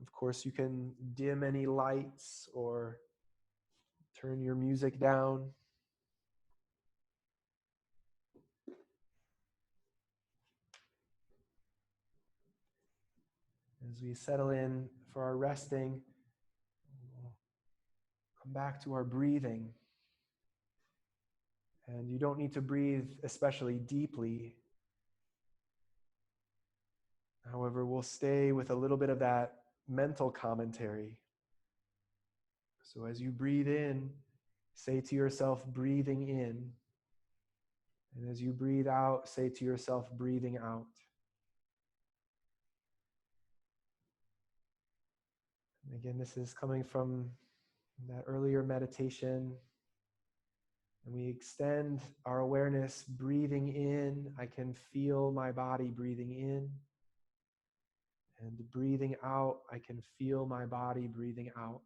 Of course, you can dim any lights or turn your music down. As we settle in for our resting, we'll come back to our breathing. And you don't need to breathe especially deeply. However, we'll stay with a little bit of that mental commentary. So as you breathe in, say to yourself, breathing in. And as you breathe out, say to yourself, breathing out. And again, this is coming from that earlier meditation. And we extend our awareness, breathing in. I can feel my body breathing in. And breathing out, I can feel my body breathing out.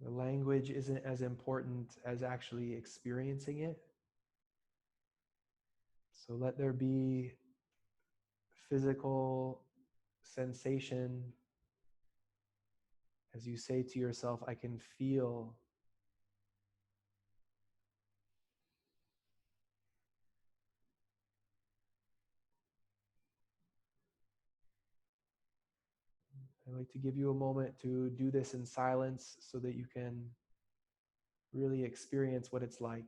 The language isn't as important as actually experiencing it. So let there be physical sensation as you say to yourself, I can feel. I'd like to give you a moment to do this in silence so that you can really experience what it's like.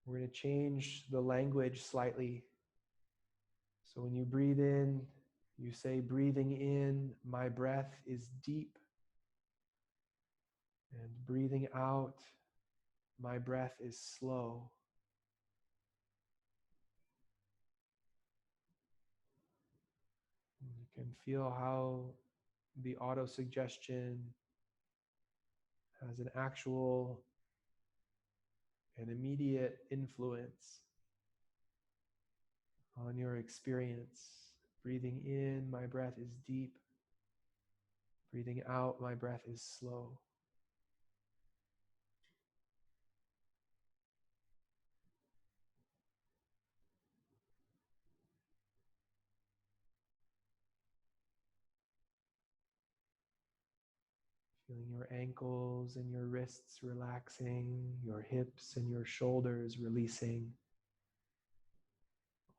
We're going to change the language slightly. So when you breathe in, you say, breathing in, my breath is deep. And breathing out, my breath is slow. You can feel how the auto-suggestion has an actual and immediate influence on your experience. Breathing in, my breath is deep. Breathing out, my breath is slow. Feeling your ankles and your wrists relaxing, your hips and your shoulders releasing.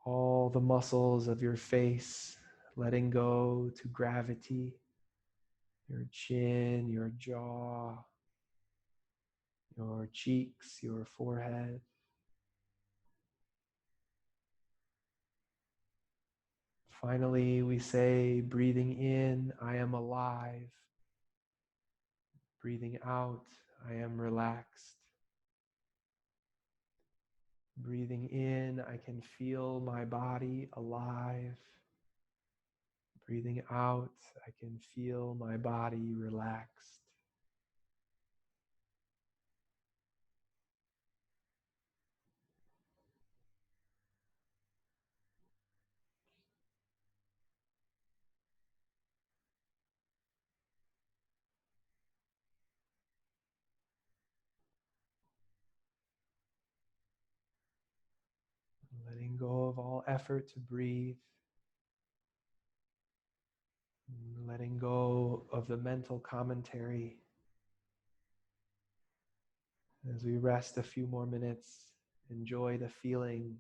All the muscles of your face letting go to gravity. Your chin, your jaw, your cheeks, your forehead. Finally, we say, breathing in, I am alive. Breathing out, I am relaxed. Breathing in, I can feel my body alive. Breathing out, I can feel my body relaxed. Letting go of all effort to breathe. Letting go of the mental commentary. As we rest a few more minutes, enjoy the feeling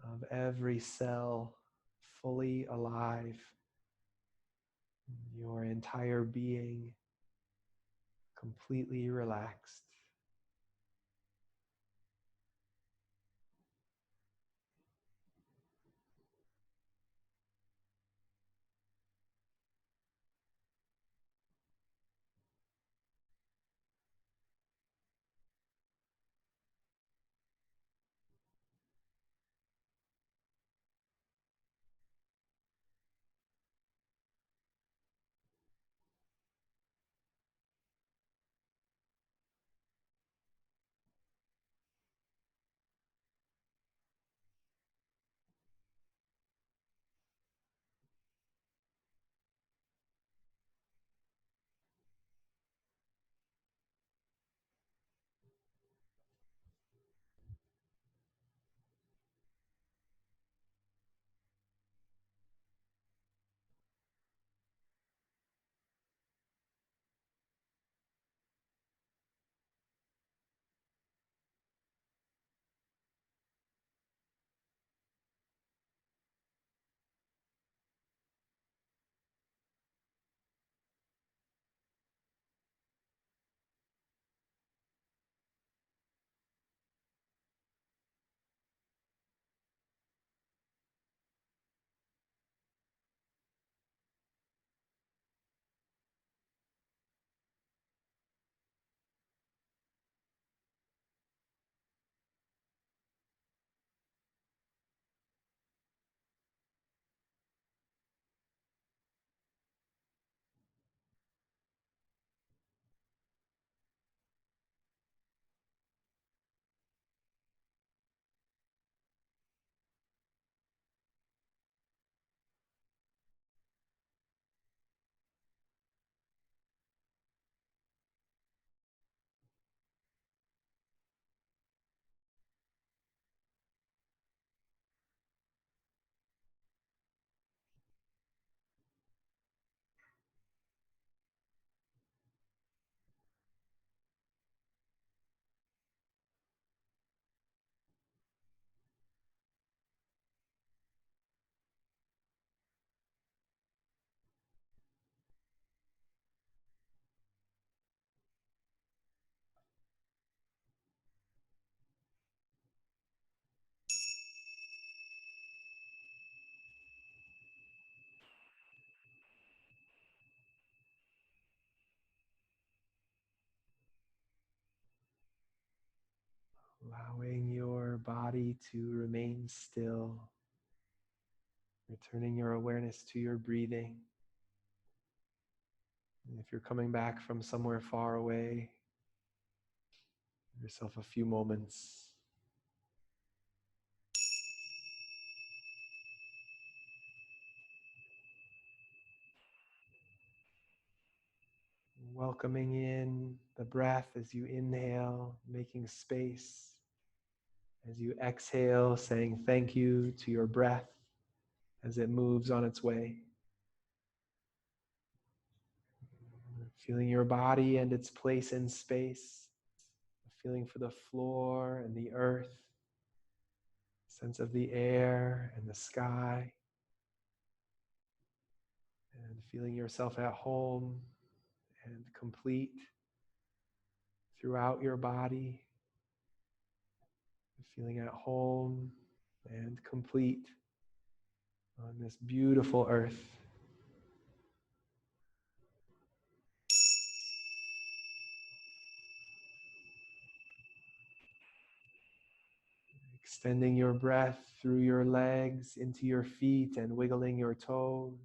of every cell fully alive, your entire being completely relaxed. Allowing your body to remain still, returning your awareness to your breathing. And if you're coming back from somewhere far away, give yourself a few moments. Welcoming in the breath as you inhale, making space. As you exhale, saying thank you to your breath as it moves on its way. Feeling your body and its place in space. Feeling for the floor and the earth. Sense of the air and the sky. And feeling yourself at home and complete throughout your body. Feeling at home and complete on this beautiful earth. Extending your breath through your legs into your feet and wiggling your toes.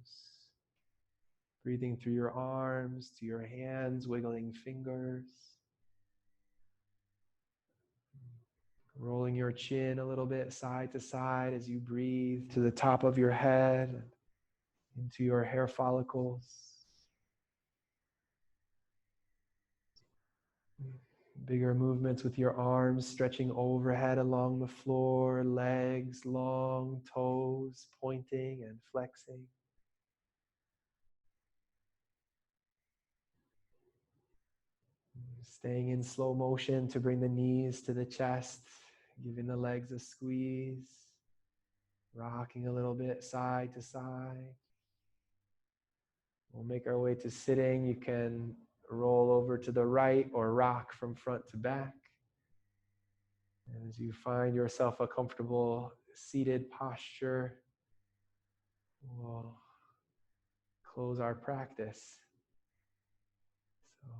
Breathing through your arms to your hands, wiggling fingers. Rolling your chin a little bit side to side as you breathe to the top of your head, into your hair follicles. Bigger movements with your arms stretching overhead along the floor, legs long, toes pointing and flexing. Staying in slow motion to bring the knees to the chest, giving the legs a squeeze, rocking a little bit side to side. We'll make our way to sitting. You can roll over to the right or rock from front to back. As you find yourself a comfortable seated posture, we'll close our practice. So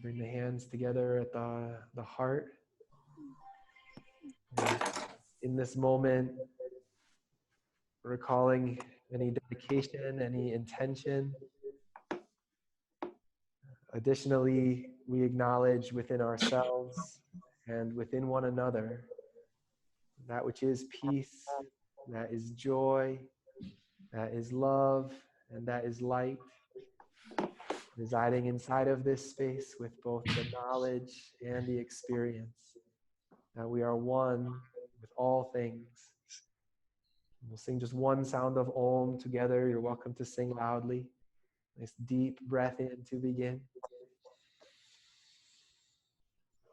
bring the hands together at the heart. And in this moment, recalling any dedication, any intention. Additionally, we acknowledge within ourselves and within one another that which is peace, that is joy, that is love, and that is light, residing inside of this space with both the knowledge and the experience, that we are one with all things. We'll sing just one sound of Om together. You're welcome to sing loudly. Nice deep breath in to begin.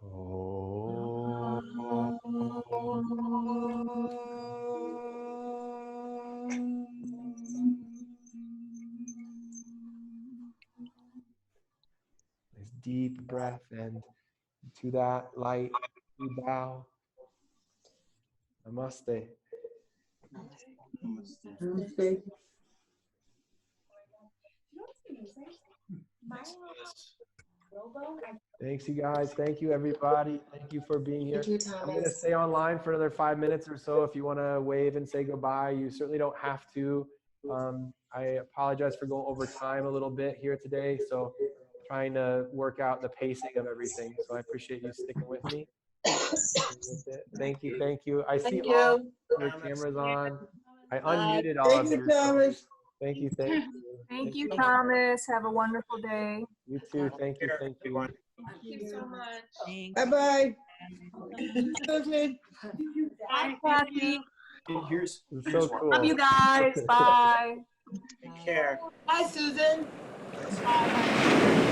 Om. Nice deep breath, and to that light we bow. Namaste. Namaste. Thanks, you guys. Thank you, everybody. Thank you for being here. Thank you, I'm going to Thomas. stay online for another 5 minutes or so. If you want to wave and say goodbye, you certainly don't have to. I apologize for going over time a little bit here today. So trying to work out the pacing of everything. So I appreciate you sticking with me. Thank you. Thank you. I see all your cameras on. I unmuted all of Thank you, you. So Thomas. thank you. Thank you. Thank you, Thomas. Have a wonderful day. You too. Thank you. Thank you. Thank you so much. Bye-bye. Susan. Bye, Kathy. Here's It's so cool. Love you guys. Bye. take care. Bye, Susan. Bye.